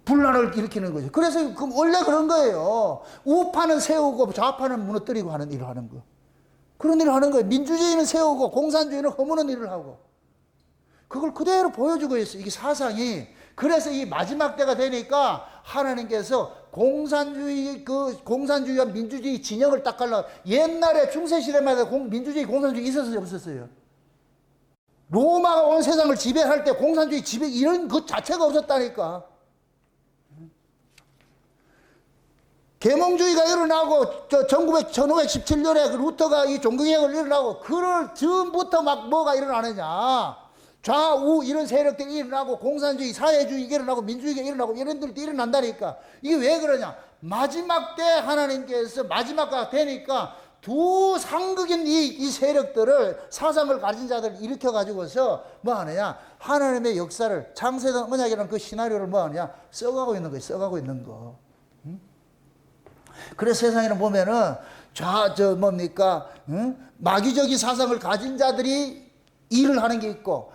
분란을 일으키는 거죠. 그래서 원래 그런 거예요. 우파는 세우고 좌파는 무너뜨리고 하는 일을 하는 거. 그런 일을 하는 거예요. 민주주의는 세우고 공산주의는 허무는 일을 하고. 그걸 그대로 보여주고 있어요. 이게 사상이. 그래서 이 마지막 때가 되니까 하나님께서 공산주의와 민주주의 진영을 딱 갈라. 옛날에 중세시대마다 민주주의, 공산주의 있었어요, 없었어요? 로마가 온 세상을 지배할 때 공산주의 지배, 이런 것 자체가 없었다니까. 계몽주의가 일어나고, 1517년에 그 루터가 이 종교개혁을 일어나고, 그럴 전부터 막 뭐가 일어나느냐. 좌우 이런 세력들이 일어나고, 공산주의, 사회주의가 일어나고, 민주주의가 일어나고, 이런 들이 일어난다니까. 이게 왜 그러냐. 마지막 때 하나님께서 마지막가 되니까 두 상극인 이 세력들을, 사상을 가진 자들을 일으켜가지고서 뭐 하느냐. 하나님의 역사를, 창세전 언약이라는 그 시나리오를 뭐 하느냐. 써가고 있는 거예요. 써가고 있는 거. 그래서 세상에는 보면은 마귀적인 사상을 가진 자들이 일을 하는 게 있고,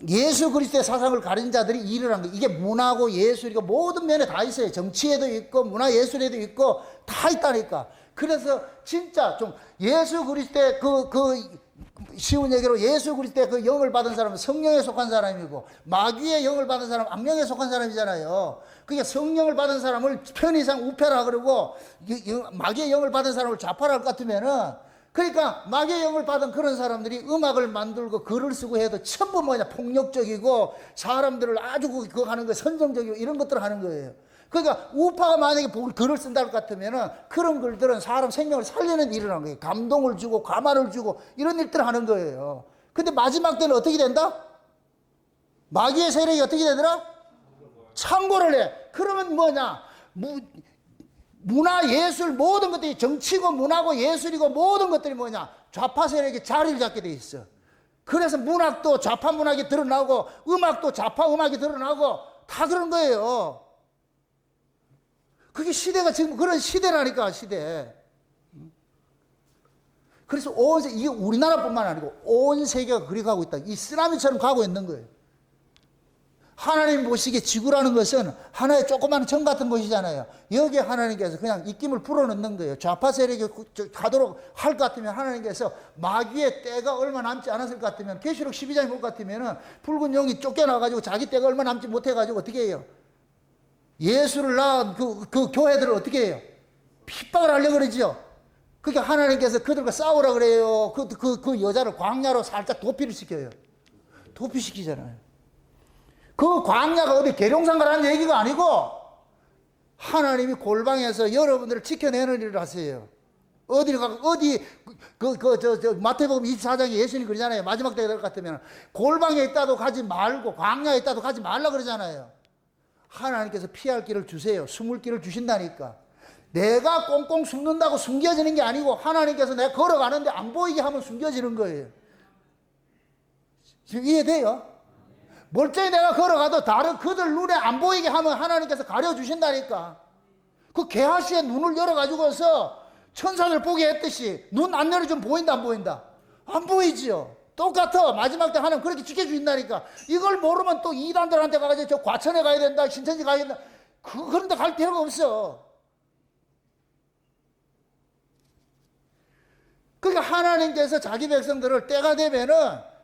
예수 그리스도의 사상을 가진 자들이 일을 하는 거. 이게 문화고 예술이고 모든 면에 다 있어요. 정치에도 있고 문화 예술에도 있고 다 있다니까. 그래서 진짜 좀 예수 그리스도의 쉬운 얘기로 예수 그리스도의 그 영을 받은 사람은 성령에 속한 사람이고, 마귀의 영을 받은 사람은 악령에 속한 사람이잖아요. 그게 성령을 받은 사람을 편의상 우패라 그러고, 마귀의 영을 받은 사람을 좌파라 할 것 같으면은, 그러니까 마귀의 영을 받은 그런 사람들이 음악을 만들고 글을 쓰고 해도 전부 폭력적이고, 사람들을 아주 그거 하는 거 선정적이고 이런 것들을 하는 거예요. 그러니까 우파가 만약에 글을 쓴다 것 같으면은 그런 글들은 사람 생명을 살리는 일을 하는 거예요. 감동을 주고 감화를 주고 이런 일들을 하는 거예요. 근데 마지막 때는 어떻게 된다? 마귀의 세력이 어떻게 되더라? 참고를 해. 그러면 뭐냐? 문화, 예술 모든 것들이 정치고 문화고 예술이고 모든 것들이 뭐냐? 좌파 세력이 자리를 잡게 돼 있어. 그래서 문학도 좌파 문학이 드러나고 음악도 좌파 음악이 드러나고 다 그런 거예요. 그게 시대가 지금 그런 시대라니까, 시대. 그래서 이게 우리나라뿐만 아니고 온 세계가 그리 가고 있다. 이 쓰나미처럼 가고 있는 거예요. 하나님 보시기에 지구라는 것은 하나의 조그마한 점 같은 곳이잖아요. 여기에 하나님께서 그냥 입김을 불어넣는 거예요. 좌파 세력이 가도록 할 것 같으면 하나님께서 마귀의 때가 얼마 남지 않았을 것 같으면 계시록 12장에 볼 것 같으면 붉은 용이 쫓겨나가지고 자기 때가 얼마 남지 못해가지고 어떻게 해요? 예수를 낳은 그 교회들을 어떻게 해요? 핍박을 하려고 그러죠. 그러니까 하나님께서 그들과 싸우라 그래요. 그 여자를 광야로 살짝 도피를 시켜요. 도피시키잖아요. 그 광야가 어디 계룡산 가라는 얘기가 아니고 하나님이 골방에서 여러분들을 지켜내는 일을 하세요. 어디 마태복음 24장에 예수님이 그러잖아요. 마지막 때가 될 것 같으면 골방에 있다도 가지 말고 광야에 있다도 가지 말라 그러잖아요. 하나님께서 피할 길을 주세요. 숨을 길을 주신다니까. 내가 꽁꽁 숨는다고 숨겨지는 게 아니고 하나님께서 내가 걸어가는데 안 보이게 하면 숨겨지는 거예요. 지금 이해돼요? 멀쩡히 내가 걸어가도 다른 그들 눈에 안 보이게 하면 하나님께서 가려주신다니까. 그 게하시의 눈을 열어가지고서 천사들 보게 했듯이 눈 안 열어주면 보인다 안 보인다? 안 보이지요. 똑같아. 마지막 때 하나님 그렇게 지켜주신다니까. 이걸 모르면 또 이단들한테 가가지고 저 과천에 가야 된다, 신천지 가야 된다. 그런 데 갈 필요가 없어. 그러니까 하나님께서 자기 백성들을 때가 되면은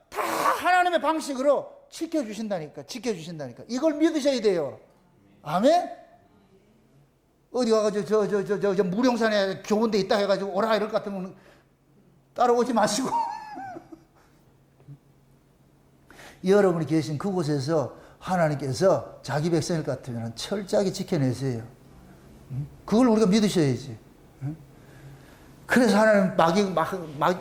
다 하나님의 방식으로 지켜주신다니까. 지켜주신다니까. 이걸 믿으셔야 돼요. 아멘? 어디 가가지고 저 무령산에 좋은 데 있다 해가지고 오라 이럴 것 같으면 따라오지 마시고 여러분이 계신 그곳에서 하나님께서 자기 백성일 것 같으면 철저하게 지켜내세요. 그걸 우리가 믿으셔야지. 그래서 하나님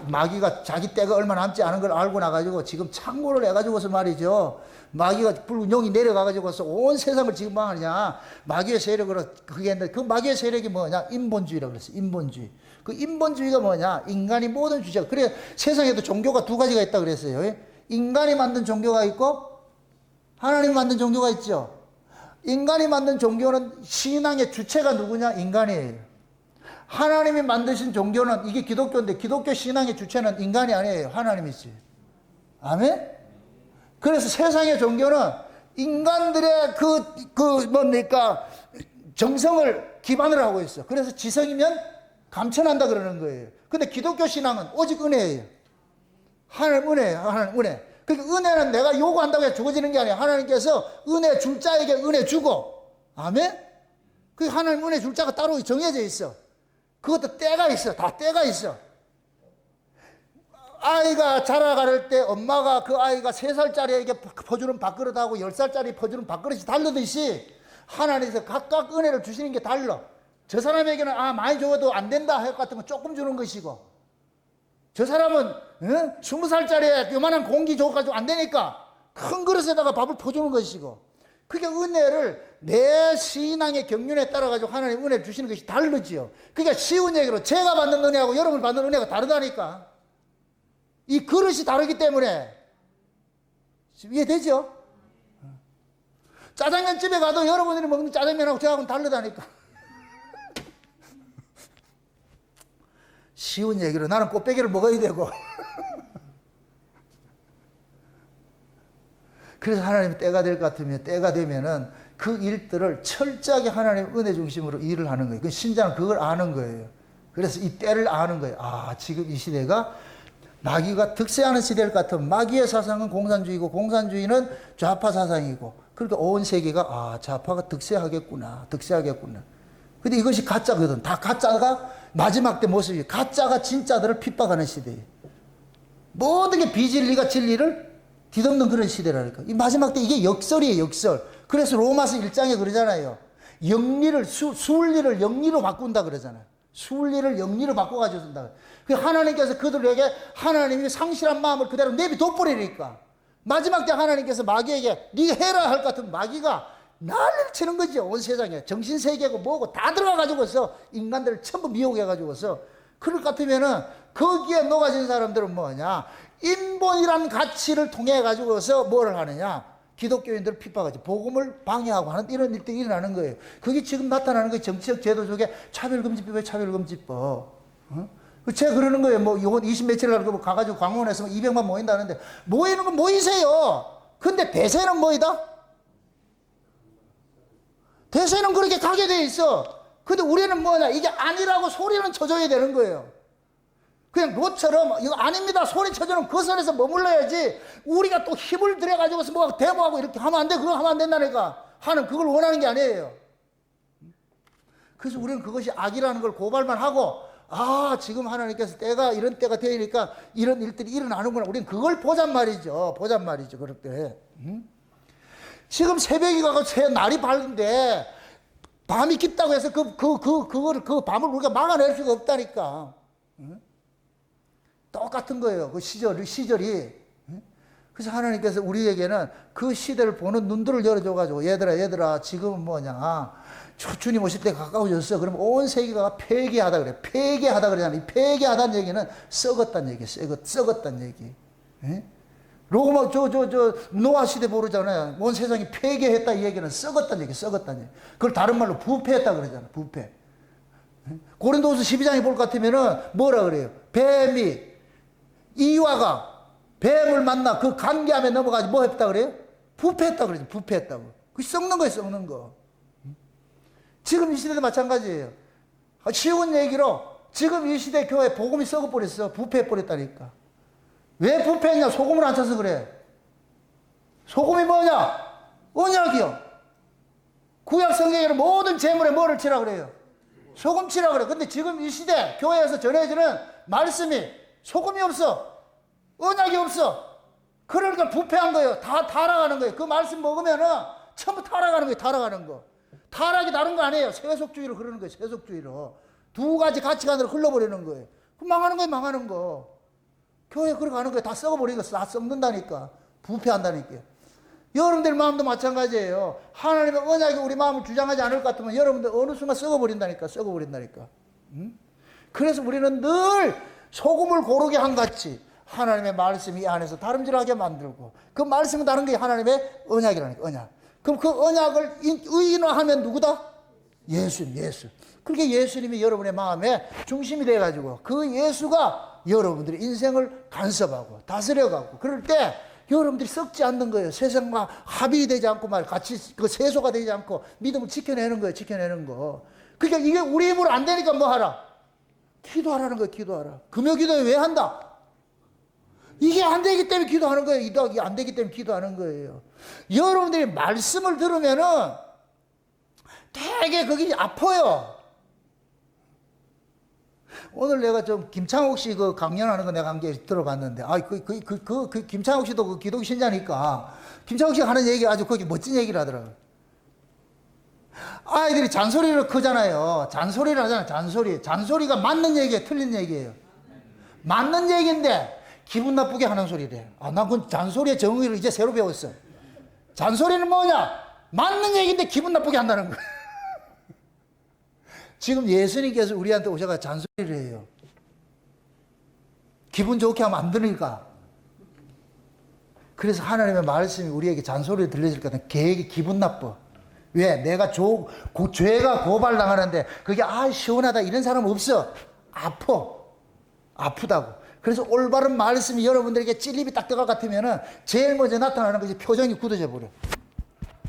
마귀가 자기 때가 얼마 남지 않은 걸 알고 나가지고 지금 창고를 해가지고서 말이죠. 마귀가 붉은 용이 내려가가지고서 온 세상을 지금 망하느냐. 마귀의 세력으로 그게 했는데 그 마귀의 세력이 뭐냐? 인본주의라고 그랬어요. 인본주의. 그 인본주의가 뭐냐? 인간이 모든 주제가. 그래 세상에도 종교가 두 가지가 있다 그랬어요. 인간이 만든 종교가 있고 하나님 만든 종교가 있죠. 인간이 만든 종교는 신앙의 주체가 누구냐? 인간이에요. 하나님이 만드신 종교는 이게 기독교인데 기독교 신앙의 주체는 인간이 아니에요. 하나님이지. 아멘? 그래서 세상의 종교는 인간들의 뭡니까? 정성을 기반으로 하고 있어. 그래서 지성이면 감천한다 그러는 거예요. 근데 기독교 신앙은 오직 은혜예요. 하나님 은혜예요. 하나님 은혜. 그러니까 은혜는 내가 요구한다고 해서 주어지는 게 아니에요. 하나님께서 은혜 줄 자에게 은혜 주고. 아멘? 그 하나님 은혜 줄 자가 따로 정해져 있어. 그것도 때가 있어. 다 때가 있어. 아이가 자라갈 때 엄마가 그 아이가 3살짜리에게 퍼주는 밥그릇하고 10살짜리 퍼주는 밥그릇이 다르듯이 하나님께서 각각 은혜를 주시는 게 달라. 저 사람에게는 많이 줘도 안 된다 할 것 같으면 조금 주는 것이고 저 사람은 20살짜리에 요만한 공기 줘가지고 안 되니까 큰 그릇에다가 밥을 퍼주는 것이고 그게 은혜를 내 신앙의 경륜에 따라가지고 하나님 은혜를 주시는 것이 다르지요. 그러니까 쉬운 얘기로 제가 받는 은혜하고 여러분이 받는 은혜가 다르다니까. 이 그릇이 다르기 때문에. 이해되죠? 짜장면집에 가도 여러분들이 먹는 짜장면하고 저하고는 다르다니까. 쉬운 얘기로 나는 꽃배기를 먹어야 되고. 그래서 하나님이 때가 될 것 같으면 때가 되면은 그 일들을 철저하게 하나님 은혜 중심으로 일을 하는 거예요. 그 신자는 그걸 아는 거예요. 그래서 이 때를 아는 거예요. 지금 이 시대가 마귀가 득세하는 시대일 것 같으면 마귀의 사상은 공산주의고 공산주의는 좌파 사상이고 그러니까 온 세계가 좌파가 득세하겠구나. 득세하겠구나. 근데 이것이 가짜거든. 다 가짜가 마지막 때 모습이 가짜가 진짜들을 핍박하는 시대예요. 모든 게 비진리가 진리를 뒤덮는 그런 시대라니까. 이 마지막 때 이게 역설이에요, 역설. 그래서 로마서 1장에 그러잖아요. 영리를, 순리를 영리로 바꾼다 그러잖아요. 순리를 영리로 바꿔가지고 쓴다. 그 하나님께서 그들에게 하나님이 상실한 마음을 그대로 내비둬버리니까 마지막 때 하나님께서 마귀에게 네가 해라 할 것 같은 마귀가 난리를 치는 거지. 온 세상에 정신세계고 뭐고 다 들어가가지고서 인간들을 전부 미혹해가지고서 그럴 것 같으면은 거기에 녹아진 사람들은 뭐냐, 인본이란 가치를 통해 가지고서 뭐를 하느냐, 기독교인들을 핍박하지, 복음을 방해하고 하는 이런 일들이 일어나는 거예요. 그게 지금 나타나는 거예요. 정치적 제도 속에 차별금지법에 차별금지법. 어? 제가 그러는 거예요. 뭐, 이건 20며칠 가가지고 광화문에서 200만 모인다는데, 모이는 건 모이세요. 근데 대세는 뭐이다? 대세는 그렇게 가게 돼 있어. 근데 우리는 뭐냐, 이게 아니라고 소리는 쳐줘야 되는 거예요. 그냥 롯처럼 이거 아닙니다 소리 쳐주는 그 선에서 머물러야지, 우리가 또 힘을 들여가지고서 뭐가 데모하고 이렇게 하면 안 돼, 그거 하면 안 된다니까 하는, 그걸 원하는 게 아니에요. 그래서 우리는 그것이 악이라는 걸 고발만 하고, 아 지금 하나님께서 때가 이런 때가 되니까 이런 일들이 일어나는구나, 우리는 그걸 보잔 말이죠. 보잔 말이죠. 그럴 때 지금 새벽이 가고 날이 밝은데 밤이 깊다고 해서 그 밤을 우리가 막아낼 수가 없다니까. 똑같은 거예요. 그 시절이. 그래서 하나님께서 우리에게는 그 시대를 보는 눈들을 열어줘가지고, 얘들아, 지금은 뭐냐, 주님 오실 때 가까워졌어. 그러면 온 세계가 폐기하다 그래. 폐기하다 그러잖아요. 이 폐기하다는 얘기는 썩었다는 얘기, 썩었다는 얘기. 로마, 노아 시대 모르잖아요. 온 세상이 폐기했다 이 얘기는 썩었다는 얘기, 썩었다는 얘기. 그걸 다른 말로 부패했다 그러잖아요. 부패. 고린도후서 12장에 볼 것 같으면은 뭐라 그래요? 뱀이 이와가 뱀을 만나 그 관계함에 넘어가지 뭐 했다 그래요? 부패했다 그러죠. 부패했다고. 그 썩는 거예요, 썩는 거. 지금 이 시대도 마찬가지예요. 쉬운 얘기로 지금 이 시대 교회 복음이 썩어버렸어. 부패해버렸다니까. 왜 부패했냐? 소금을 안 쳐서 그래. 소금이 뭐냐? 언약이요. 구약 성경에는 모든 재물에 뭐를 치라 그래요? 소금 치라 그래. 근데 지금 이 시대 교회에서 전해지는 말씀이 소금이 없어. 언약이 없어. 그러니까 부패한 거예요. 다 타락하는 거예요. 그 말씀 먹으면은 전부 타락하는 거예요. 타락하는 거. 타락이 다른 거 아니에요. 세속주의로 그러는 거예요. 세속주의로. 두 가지 가치관으로 흘러버리는 거예요. 그럼 망하는 거예요. 망하는 거. 교회 그렇게 가는 거예요. 다 썩어버리는 거. 다 썩는다니까. 부패한다니까. 여러분들 마음도 마찬가지예요. 하나님의 언약이 우리 마음을 주장하지 않을 것 같으면 여러분들 어느 순간 썩어버린다니까. 썩어버린다니까. 그래서 우리는 늘 소금을 고르게 한 같이 하나님의 말씀이 이 안에서 다름질하게 만들고, 그 말씀은 다른 게 하나님의 언약이라니까. 언약. 그럼 그 언약을 의인화하면 누구다? 예수. 그렇게 예수님이 여러분의 마음의 중심이 돼가지고 그 예수가 여러분들의 인생을 간섭하고 다스려가고, 그럴 때 여러분들이 썩지 않는 거예요. 세상과 합의되지 않고 같이 그 세소가 되지 않고 믿음을 지켜내는 거예요. 지켜내는 거. 그러니까 이게 우리 힘으로 안 되니까 뭐 하라? 기도하라는 거예요. 기도하라. 금요 기도에 왜 한다? 이게 안 되기 때문에 기도하는 거예요. 이게 안 되기 때문에 기도하는 거예요. 여러분들이 말씀을 들으면은 되게 그게 아파요. 오늘 내가 좀 김창옥 씨 그 강연하는 거 내가 한 개 들어봤는데, 김창옥 씨도 그 기독교 신자니까 김창옥 씨가 하는 얘기가 아주 거기 멋진 얘기를 하더라고요. 아이들이 잔소리를 크잖아요. 잔소리를 하잖아요. 잔소리가 맞는 얘기예요, 틀린 얘기예요? 맞는 얘기인데 기분 나쁘게 하는 소리래. 난 그 잔소리의 정의를 이제 새로 배웠어. 잔소리는 뭐냐? 맞는 얘기인데 기분 나쁘게 한다는 거예요. 지금 예수님께서 우리한테 오셔서 잔소리를 해요. 기분 좋게 하면 안 되니까. 그래서 하나님의 말씀이 우리에게 잔소리를 들려줄 것 같은 계획이 기분 나빠. 왜? 내가 죄가 고발당하는데 그게 시원하다 이런 사람 없어. 아프다고. 그래서 올바른 말씀이 여러분들에게 찔림이 딱 들어갈 것 같으면은 제일 먼저 나타나는 것이 표정이 굳어져 버려.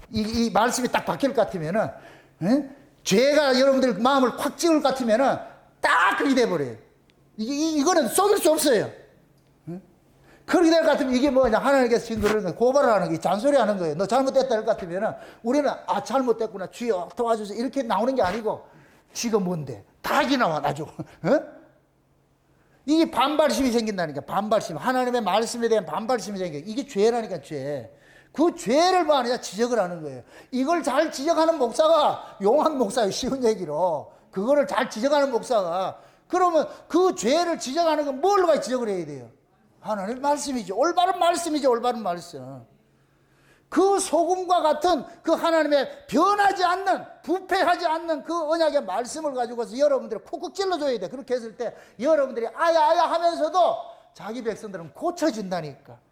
이 말씀이 딱 바뀔 것 같으면은, 죄가 여러분들 마음을 콱 찍을 것 같으면은 딱 그렇게 돼버려요. 이거는 속일 수 없어요. 그렇게 될 것 같으면 이게 뭐냐? 하나님께서 지금 그러는 거예요. 고발을 하는 거예요. 잔소리 하는 거예요. 너 잘못됐다 할 것 같으면은 우리는 잘못됐구나. 주여 도와주세요. 이렇게 나오는 게 아니고, 지금 뭔데? 닭이 나와, 아주. 이게 반발심이 생긴다니까. 반발심. 하나님의 말씀에 대한 반발심이 생겨. 이게 죄라니까, 죄. 그 죄를 뭐 하느냐? 지적을 하는 거예요. 이걸 잘 지적하는 목사가 용한 목사예요. 쉬운 얘기로. 그거를 잘 지적하는 목사가. 그러면 그 죄를 지적하는 건 뭘로 가지고 지적을 해야 돼요? 하나님 말씀이죠. 올바른 말씀이죠. 올바른 말씀. 그 소금과 같은 그 하나님의 변하지 않는, 부패하지 않는 그 언약의 말씀을 가지고서 여러분들이 쿡쿡 찔러줘야 돼. 그렇게 했을 때 여러분들이 아야 하면서도 자기 백성들은 고쳐진다니까.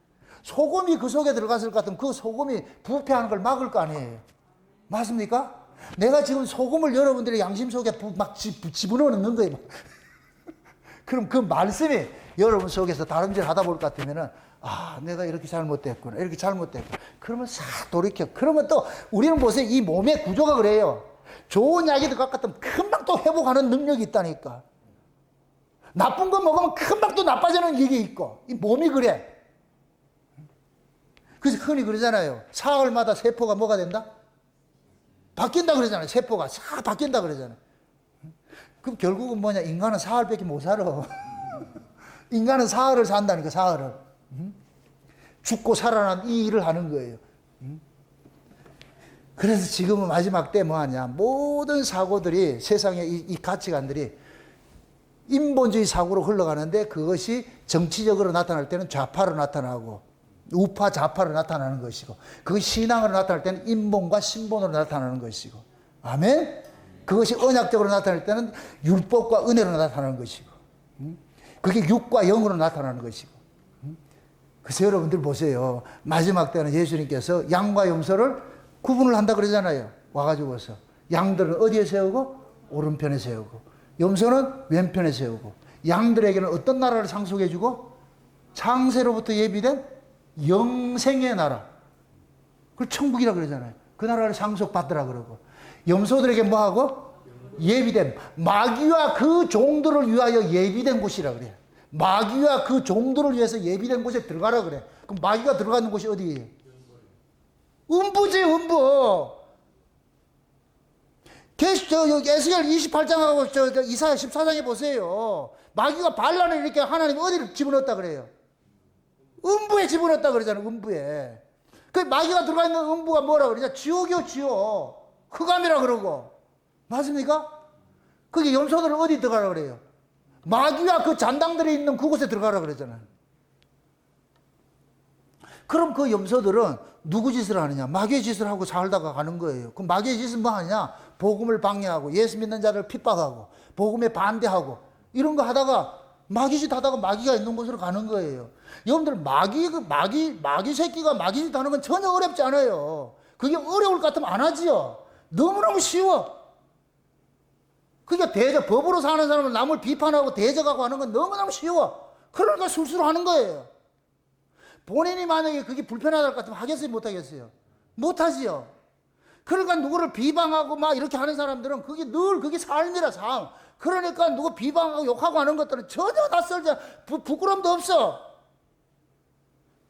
소금이 그 속에 들어갔을 것 같으면 그 소금이 부패하는 걸 막을 거 아니에요. 맞습니까? 내가 지금 소금을 여러분들의 양심 속에 막 집어넣어 넣는 거예요. 그럼 그 말씀이 여러분 속에서 다름질 하다 볼 것 같으면은, 아, 내가 이렇게 잘못됐구나. 이렇게 잘못됐구나. 그러면 싹 돌이켜. 그러면 또 우리는 보세요. 이 몸의 구조가 그래요. 좋은 약이 들어갈 것 같으면 금방 또 회복하는 능력이 있다니까. 나쁜 거 먹으면 금방 또 나빠지는 게 있고. 이 몸이 그래. 그래서 흔히 그러잖아요. 사흘마다 세포가 뭐가 된다? 바뀐다 그러잖아요. 세포가 싹 바뀐다 그러잖아요. 그럼 결국은 뭐냐? 인간은 사흘밖에 못 살아. 인간은 사흘을 산다니까, 사흘을. 죽고 살아난 이 일을 하는 거예요. 그래서 지금은 마지막 때 뭐 하냐? 모든 사고들이, 세상의 이 가치관들이 인본주의 사고로 흘러가는데, 그것이 정치적으로 나타날 때는 좌파로 나타나고, 우파 좌파로 나타나는 것이고, 그 신앙으로 나타날 때는 인본과 신본으로 나타나는 것이고, 아멘? 그것이 언약적으로 나타날 때는 율법과 은혜로 나타나는 것이고, 그게 육과 영으로 나타나는 것이고. 그래서 여러분들 보세요. 마지막 때는 예수님께서 양과 염소를 구분을 한다 그러잖아요. 와가지고서 양들은 어디에 세우고? 오른편에 세우고, 염소는 왼편에 세우고, 양들에게는 어떤 나라를 상속해주고? 창세로부터 예비된 영생의 나라, 그걸 천국이라 그러잖아요. 그 나라를 상속받더라 그러고, 염소들에게 뭐하고? 예비된, 마귀와 그 종들을 위하여 예비된 곳이라 그래요. 마귀와 그 종들을 위해서 예비된 곳에 들어가라 그래. 그럼 마귀가 들어가는 곳이 어디예요? 음부지, 음부. 에스겔 28장하고 이사야 14장에 보세요. 마귀가 반란을 이렇게 하나님 어디를 집어넣었다 그래요? 음부에 집어넣었다 그러잖아요. 음부에. 그 마귀가 들어가 있는 음부가 뭐라 그러냐? 지옥이요, 지옥. 흑암이라 그러고. 맞습니까? 그게 염소들은 어디 들어가라 그래요? 마귀와 그 잔당들이 있는 그곳에 들어가라 그러잖아요. 그럼 그 염소들은 누구 짓을 하느냐? 마귀의 짓을 하고 살다가 가는 거예요. 그럼 마귀의 짓은 뭐 하느냐? 복음을 방해하고, 예수 믿는 자를 핍박하고, 복음에 반대하고, 이런 거 하다가, 마귀 짓 하다가 마귀가 있는 곳으로 가는 거예요. 여러분들, 마귀 새끼가 마귀 짓 하는 건 전혀 어렵지 않아요. 그게 어려울 것 같으면 안 하지요. 너무너무 쉬워. 그러니까 법으로 사는 사람은 남을 비판하고 대적하고 하는 건 너무너무 쉬워. 그러니까 술술 하는 거예요. 본인이 만약에 그게 불편하다 것 같으면 하겠어요? 못 하겠어요? 못 하지요. 그러니까 누구를 비방하고 막 이렇게 하는 사람들은 그게 늘 그게 삶이라, 삶. 그러니까 누구 비방하고 욕하고 하는 것들은 전혀 낯설지, 부끄럼도 없어.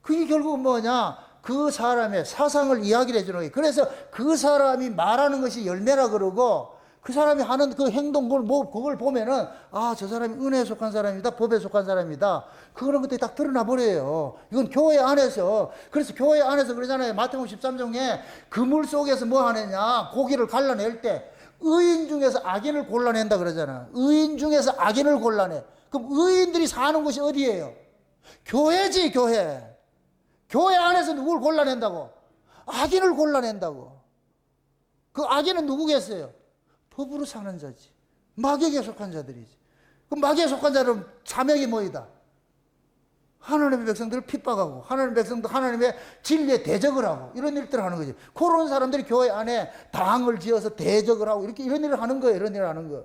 그게 결국은 뭐냐? 그 사람의 사상을 이야기를 해주는 거예요. 그래서 그 사람이 말하는 것이 열매라 그러고, 그 사람이 하는 그 행동, 그걸 보면은, 아, 저 사람이 은혜에 속한 사람이다, 법에 속한 사람이다. 그런 것들이 딱 드러나 버려요. 이건 교회 안에서. 그래서 교회 안에서 그러잖아요. 마태복음 13장에 그물 속에서 뭐 하느냐? 고기를 갈라낼 때, 의인 중에서 악인을 골라낸다 그러잖아. 의인 중에서 악인을 골라내. 그럼 의인들이 사는 곳이 어디예요? 교회지, 교회. 교회 안에서 누굴 골라낸다고? 악인을 골라낸다고. 그 악인은 누구겠어요? 법으로 사는 자지. 마귀에게 속한 자들이지. 그 마귀에 속한 자들은 사명이 뭐이다? 하나님의 백성들을 핍박하고, 하나님의 백성들 하나님의 진리에 대적을 하고, 이런 일들을 하는 거지. 그런 사람들이 교회 안에 당을 지어서 대적을 하고, 이렇게 이런 일을 하는 거예요. 이런 일을 하는 거.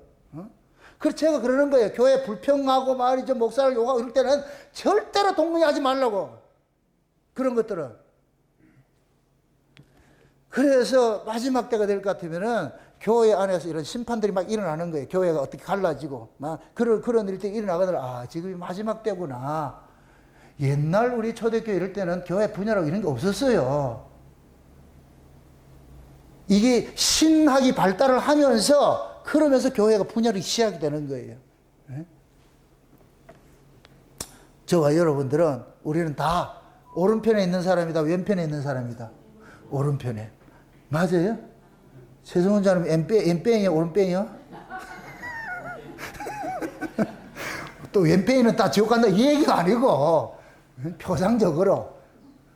그래서 제가 그러는 거예요. 교회 불평하고 말이죠. 목사를 욕하고 이럴 때는 절대로 동의하지 말라고. 그런 것들은. 그래서 마지막 때가 될 것 같으면은 교회 안에서 이런 심판들이 막 일어나는 거예요. 교회가 어떻게 갈라지고 막 그런 일들이 일어나거든. 아, 지금이 마지막 때구나. 옛날 우리 초대교회 이럴 때는 교회 분열하고 이런 게 없었어요. 이게 신학이 발달을 하면서 그러면서 교회가 분열이 시작이 되는 거예요. 네? 저와 여러분들은 우리는 다 오른편에 있는 사람이다, 왼편에 있는 사람이다. 오른편에. 맞아요? 최성훈 자님 엠뺑이요? 오른뺑이요? 또 왼편에는 다 지옥 간다 이 얘기가 아니고 표상적으로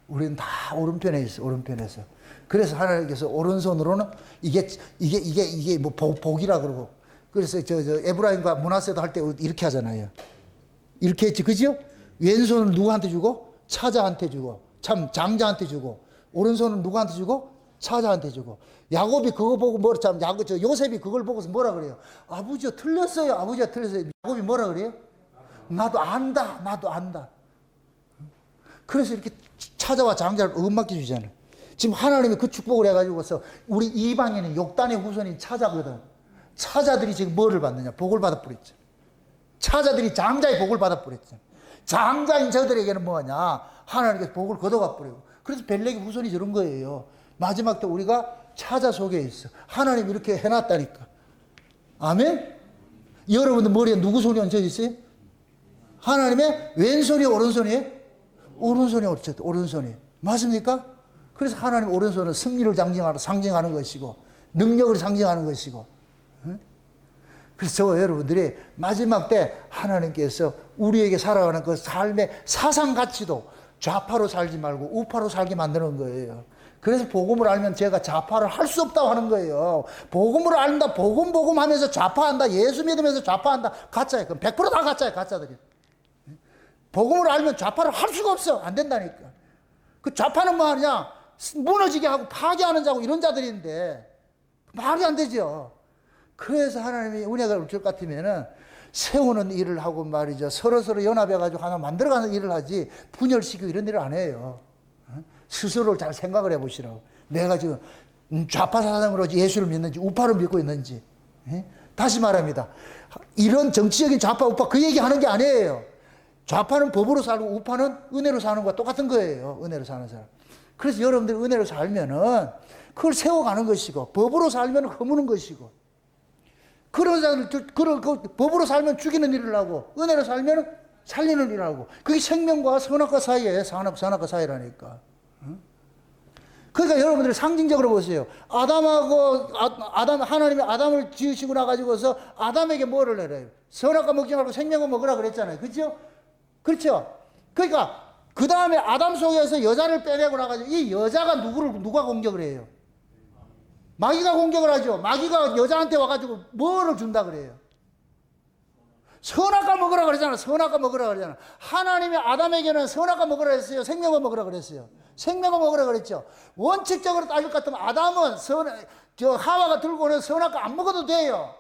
우리는 다 오른편에 있어. 오른편에서. 그래서 하나님께서 오른손으로는 이게 뭐 복이라 그러고. 그래서 저 에브라임과 므낫세도 할 때 이렇게 하잖아요. 이렇게 했지, 그죠? 왼손을 누구한테 주고? 차자한테 주고, 참 장자한테 주고. 오른손은 누구한테 주고? 차자한테 주고. 야곱이 그거 보고 요셉이 그걸 보고서 뭐라 그래요? 아버지가 틀렸어요. 아버지가 틀렸어요. 야곱이 뭐라 그래요? 나도 안다. 나도 안다. 그래서 이렇게 차자와 장자를 얻맞게 주잖아요. 지금 하나님이 그 축복을 해가지고서 우리 이방인은 욕단의 후손인 차자거든. 차자들이 지금 뭐를 받느냐? 복을 받아버렸죠. 차자들이 장자의 복을 받아버렸죠. 장자인 저들에게는 뭐냐? 하나님께서 복을 걷어가 버리고. 그래서 벨렉의 후손이 저런 거예요. 마지막 때 우리가 차자 속에 있어. 하나님 이렇게 해놨다니까. 아멘? 여러분들 머리에 누구 손이 얹혀 있어요? 하나님의 왼손이 오른손이? 오른손이 오른손이. 맞습니까? 그래서 하나님 오른손은 승리를 상징하는 것이고 능력을 상징하는 것이고. 그래서 저 여러분들이 마지막 때 하나님께서 우리에게 살아가는 그 삶의 사상 가치도 좌파로 살지 말고 우파로 살게 만드는 거예요. 그래서 복음을 알면 제가 좌파를 할 수 없다고 하는 거예요. 복음을 알다 복음 하면서 좌파한다. 예수 믿으면서 좌파한다. 가짜예요. 그럼 100%다 가짜예요. 가짜들이. 복음을 알면 좌파를 할 수가 없어. 안 된다니까. 그 좌파는 뭐 하냐? 무너지게 하고 파괴하는 자고 이런 자들인데 말이 안 되죠. 그래서 하나님이 은혜가 올 것 같으면은 세우는 일을 하고 말이죠. 서로 연합해가지고 하나 만들어가는 일을 하지 분열시키고 이런 일을 안 해요. 스스로를 잘 생각을 해보시라고. 내가 지금 좌파 사상으로 예수를 믿는지 우파를 믿고 있는지. 다시 말합니다. 이런 정치적인 좌파 우파 그 얘기하는 게 아니에요. 좌파는 법으로 살고 우파는 은혜로 사는 거와 똑같은 거예요. 은혜로 사는 사람. 그래서 여러분들이 은혜로 살면은 그걸 세워가는 것이고 법으로 살면 허무는 것이고 그런 사람들 법으로 살면 죽이는 일을 하고 은혜로 살면 살리는 일을 하고 그게 생명과 선악과 사이에 선악과 사이라니까. 그러니까 여러분들이 상징적으로 보세요. 하나님이 아담을 지으시고 나가지고서 아담에게 뭐를 내려요? 선악과 먹지 말고 생명과 먹으라 그랬잖아요. 그렇죠? 그렇죠? 그러니까 그 다음에 아담 속에서 여자를 빼내고 나가지고 이 여자가 누가 공격을 해요? 마귀가 공격을 하죠. 마귀가 여자한테 와가지고 뭐를 준다 그래요? 선악과 먹으라 그러잖아. 선악과 먹으라 그러잖아. 하나님이 아담에게는 선악과 먹으라 그랬어요? 생명과 먹으라 그랬어요? 생명과 먹으라 그랬죠. 원칙적으로 따질 것 같으면 아담은 하와가 들고 오는 선악과 안 먹어도 돼요.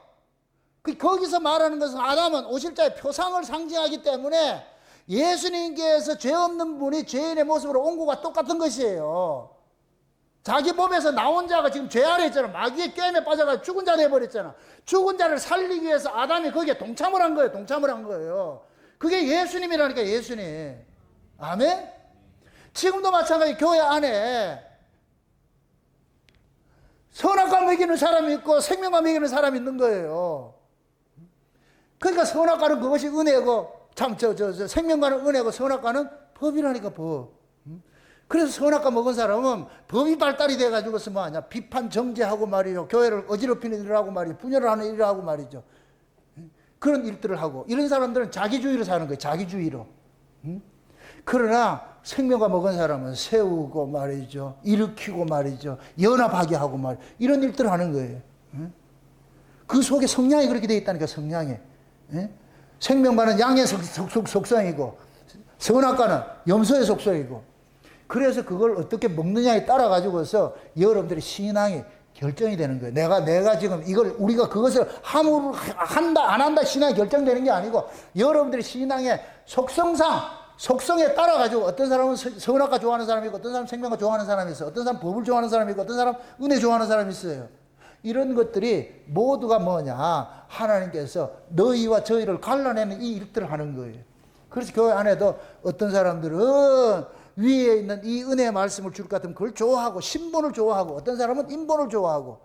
거기서 말하는 것은 아담은 오실자의 표상을 상징하기 때문에 예수님께서 죄 없는 분이 죄인의 모습으로 온 것과 똑같은 것이에요. 자기 몸에서 나온 자가 지금 죄 아래 있잖아. 마귀의 게임에 빠져가지고 죽은 자 되어버렸잖아. 죽은 자를 살리기 위해서 아담이 거기에 동참을 한 거예요. 동참을 한 거예요. 그게 예수님이라니까, 예수님. 아멘? 지금도 마찬가지 교회 안에 선악과 먹이는 사람이 있고 생명과 먹이는 사람이 있는 거예요. 그러니까 선악과는 그것이 은혜고 생명과는 은혜고 선악과는 법이라니까, 법. 그래서 선악과 먹은 사람은 법이 발달이 돼가지고서 뭐하냐? 비판 정죄하고 말이죠. 교회를 어지럽히는 일을 하고 말이죠. 분열을 하는 일을 하고 말이죠. 그런 일들을 하고. 이런 사람들은 자기주의로 사는 거예요. 자기주의로. 그러나 생명과 먹은 사람은 세우고 말이죠. 일으키고 말이죠. 연합하게 하고 말이죠. 이런 일들을 하는 거예요. 그 속에 성량이 그렇게 되어 있다니까, 성량이. 생명과는 양의 속성이고 선악과는 염소의 속성이고 그래서 그걸 어떻게 먹느냐에 따라 가지고서 여러분들의 신앙이 결정이 되는 거예요. 내가 지금 우리가 그것을 함으로 한다 안 한다 신앙이 결정되는 게 아니고 여러분들의 신앙의 속성에 따라 가지고 어떤 사람은 선악과 좋아하는 사람이 있고 어떤 사람은 생명과 좋아하는 사람이 있어요. 어떤 사람은 법을 좋아하는 사람이 있고 어떤 사람은 은혜 좋아하는 사람이 있어요. 이런 것들이 모두가 뭐냐? 하나님께서 너희와 저희를 갈라내는 이 일들을 하는 거예요. 그래서 교회 안에도 어떤 사람들은 위에 있는 이 은혜의 말씀을 줄 것 같으면 그걸 좋아하고 신본을 좋아하고 어떤 사람은 인본을 좋아하고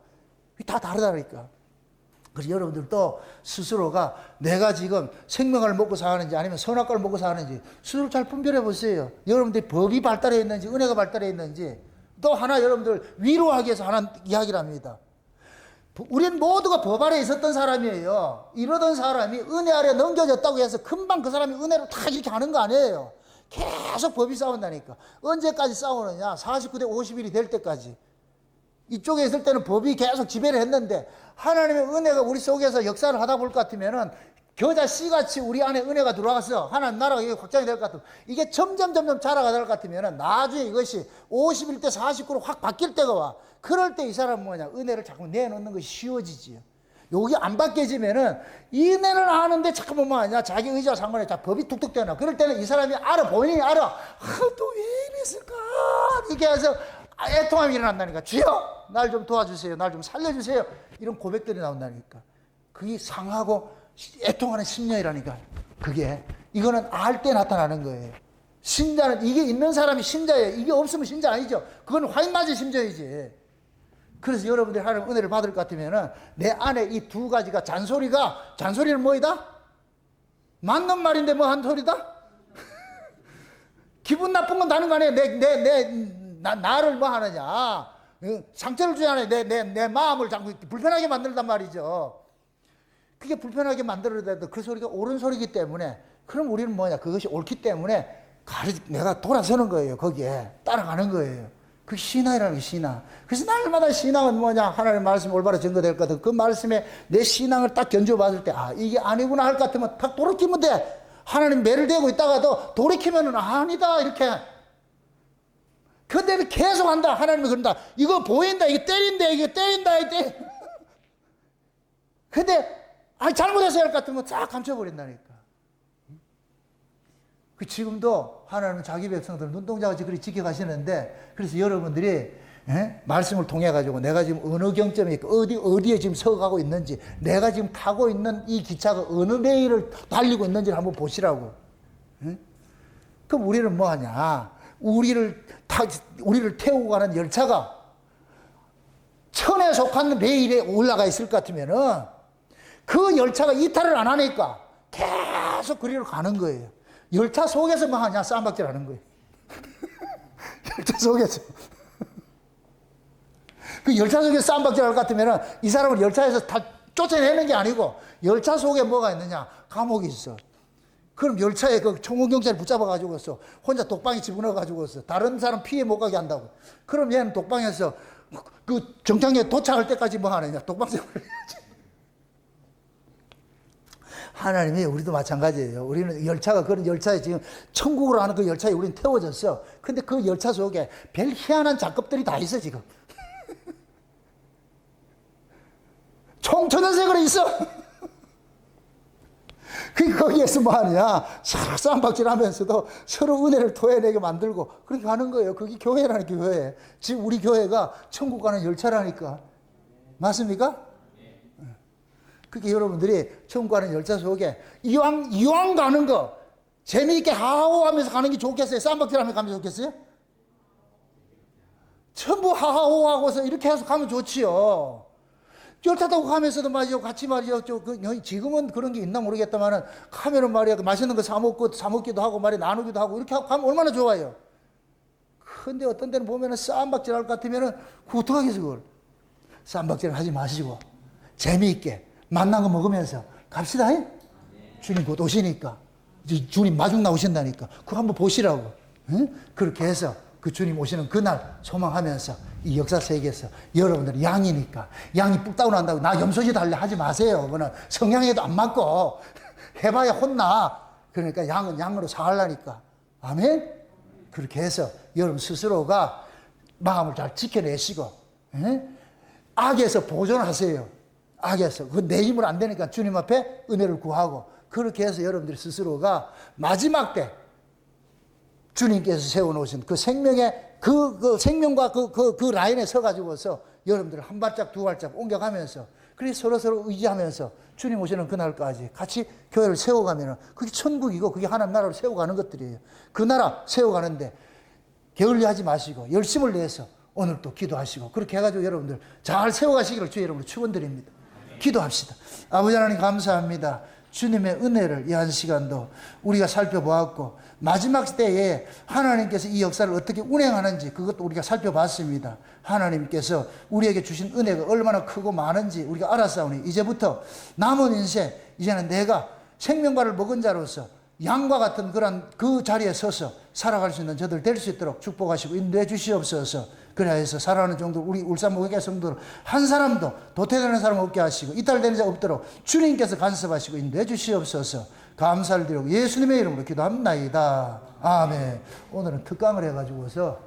다 다르다니까. 그래서 여러분들도 스스로가 내가 지금 생명을 먹고 사는지 아니면 선악과를 먹고 사는지 스스로 잘 분별해 보세요. 여러분들이 법이 발달해 있는지 은혜가 발달해 있는지 또 하나 여러분들 위로하기 위해서 하나 이야기를 합니다. 우린 모두가 법 아래 있었던 사람이에요. 이러던 사람이 은혜 아래 넘겨졌다고 해서 금방 그 사람이 은혜로 다 이렇게 하는 거 아니에요. 계속 법이 싸운다니까. 언제까지 싸우느냐? 49대 51이 될 때까지. 이쪽에 있을 때는 법이 계속 지배를 했는데 하나님의 은혜가 우리 속에서 역사를 하다 볼 것 같으면은 겨자 씨같이 우리 안에 은혜가 들어와서 하나님 나라가 이게 확장이 될 것 같으면 이게 점점 자라가 될 것 같으면은 나중에 이것이 51대 49로 확 바뀔 때가 와. 그럴 때 이 사람은 뭐냐? 은혜를 자꾸 내놓는 것이 쉬워지지요. 여기 안 바뀌어지면은 이 은혜를 아는데 잠깐만 뭐 하냐? 자기 의지와 상관없이 다 법이 툭툭 떼어놔. 그럴 때는 이 사람이 알아, 본인이 알아. 또 왜 이랬을까? 이렇게 해서 애통함이 일어난다니까. 주여, 날 좀 도와주세요. 날 좀 살려주세요. 이런 고백들이 나온다니까. 그게 상하고 애통하는 심령이라니까. 그게 이거는 알 때 나타나는 거예요. 신자는 이게 있는 사람이 신자예요. 이게 없으면 신자 아니죠. 그건 화인 맞은 심정이지. 그래서 여러분들이 하나님 은혜를 받을 것 같으면은 내 안에 이 두 가지가 잔소리는 뭐이다? 맞는 말인데 뭐 한 소리다? 기분 나쁜 건 다른 거 아니에요. 나를 뭐 하느냐. 상처를 주지 않아요. 내 마음을 자꾸 불편하게 만들단 말이죠. 그게 불편하게 만들어도 그 소리가 옳은 소리이기 때문에 그럼 우리는 뭐냐. 그것이 옳기 때문에 내가 돌아서는 거예요. 거기에 따라가는 거예요. 그 신앙이라는 게 신앙. 그래서 날마다 신앙은 뭐냐. 하나님의 말씀이 올바로 증거될 것 같은 그 말씀에 내 신앙을 딱 견주어봤을 때 이게 아니구나 할 것 같으면 딱 돌이키면 돼. 하나님 매를 대고 있다가도 돌이키면은 아니다 이렇게. 근데 계속 한다. 하나님이 그런다. 이거 보인다. 이거 때린다. 이거 때린다. 근데 잘못했어야 할 것 같으면 쫙 감춰버린다니까. 지금도 하나님은 자기 백성들을 눈동자같이 그리 지켜가시는데 그래서 여러분들이 말씀을 통해 가지고 내가 지금 어느 경점에 있고 어디에 지금 서가고 있는지 내가 지금 타고 있는 이 기차가 어느 레일을 달리고 있는지를 한번 보시라고. 그럼 우리는 뭐 하냐? 우리를 태우고 가는 열차가 천에 속한 레일에 올라가 있을 것 같으면은 그 열차가 이탈을 안 하니까 계속 그리로 가는 거예요. 열차 속에서 뭐 하냐? 쌈박질 하는 거예요. 열차 속에서. 그 열차 속에서 쌈박질 할 것 같으면 이 사람을 열차에서 다 쫓아내는 게 아니고 열차 속에 뭐가 있느냐? 감옥이 있어. 그럼 열차에 그 총무경찰이 붙잡아가지고서 혼자 독방에 집어넣어가지고서 다른 사람 피해 못 가게 한다고. 그럼 얘는 독방에서 그 정착역에 도착할 때까지 뭐 하느냐? 독방 생활을 해야지. 하나님이 우리도 마찬가지예요. 우리는 열차가 그런 열차에 지금 천국으로 하는 그 열차에 우리는 태워졌어. 근데 그 열차 속에 별 희한한 작업들이 다 있어 지금. 총천연색으로 있어. 거기에서 뭐 하느냐. 쌈박질 하면서도 서로 은혜를 토해내게 만들고 그렇게 하는 거예요. 그게 교회라는 교회. 지금 우리 교회가 천국 가는 열차라니까. 맞습니까? 그렇게 여러분들이 천국 가는 열차 속에 이왕 가는 거 재미있게 하하호 하면서 가는 게 좋겠어요? 쌈박질 하면서 가면 좋겠어요? 전부 하하호 하고서 이렇게 해서 가면 좋지요. 열차 타고 가면서도 말이죠. 같이 말이죠. 지금은 그런 게 있나 모르겠다만은 가면은 말이야. 맛있는 거 사먹기도 하고 말이야. 나누기도 하고 이렇게 하고 가면 얼마나 좋아요. 근데 어떤 데는 보면은 쌈박질 할 것 같으면은 어떡하겠어 그걸. 쌈박질 하지 마시고 재미있게 만난 거 먹으면서 갑시다. 주님 곧 오시니까. 주님 마중 나오신다니까. 그거 한번 보시라고. 그렇게 해서 그 주님 오시는 그날 소망하면서 이 역사 세계에서 여러분들은 양이니까 양이 뚝 따고 난다고 나 염소짓 할래 하지 마세요. 그거는 성향에도 안 맞고 해봐야 혼나. 그러니까 양은 양으로 살라니까. 아멘? 그렇게 해서 여러분 스스로가 마음을 잘 지켜내시고 악에서 보존하세요. 악에서. 그 내 힘으로 안 되니까 주님 앞에 은혜를 구하고 그렇게 해서 여러분들이 스스로가 마지막 때 주님께서 세워놓으신 그 생명의 그 생명과 그 라인에 서가지고서 여러분들 한 발짝 두 발짝 옮겨가면서 그렇게 서로 의지하면서 주님 오시는 그날까지 같이 교회를 세워가면 그게 천국이고 그게 하나님 나라를 세워가는 것들이에요. 그 나라 세워가는데 게을리하지 마시고 열심을 내서 오늘 또 기도하시고 그렇게 해가지고 여러분들 잘 세워가시기를 주의 이름으로 축원드립니다. 기도합시다. 아버지 하나님 감사합니다. 주님의 은혜를 이 한 시간도 우리가 살펴보았고, 마지막 때에 하나님께서 이 역사를 어떻게 운행하는지 그것도 우리가 살펴봤습니다. 하나님께서 우리에게 주신 은혜가 얼마나 크고 많은지 우리가 알았사오니, 이제부터 남은 인생, 이제는 내가 생명과를 먹은 자로서 양과 같은 그런 그 자리에 서서 살아갈 수 있는 저들 될 수 있도록 축복하시고 인도해 주시옵소서. 그래야 해서 살아가는 정도 우리 울산 목회자 성도들 한 사람도 도태되는 사람 없게 하시고 이탈되는 자 없도록 주님께서 간섭하시고 인도해 주시옵소서. 감사를 드리고 예수님의 이름으로 기도합나이다. 아멘. 오늘은 특강을 해가지고서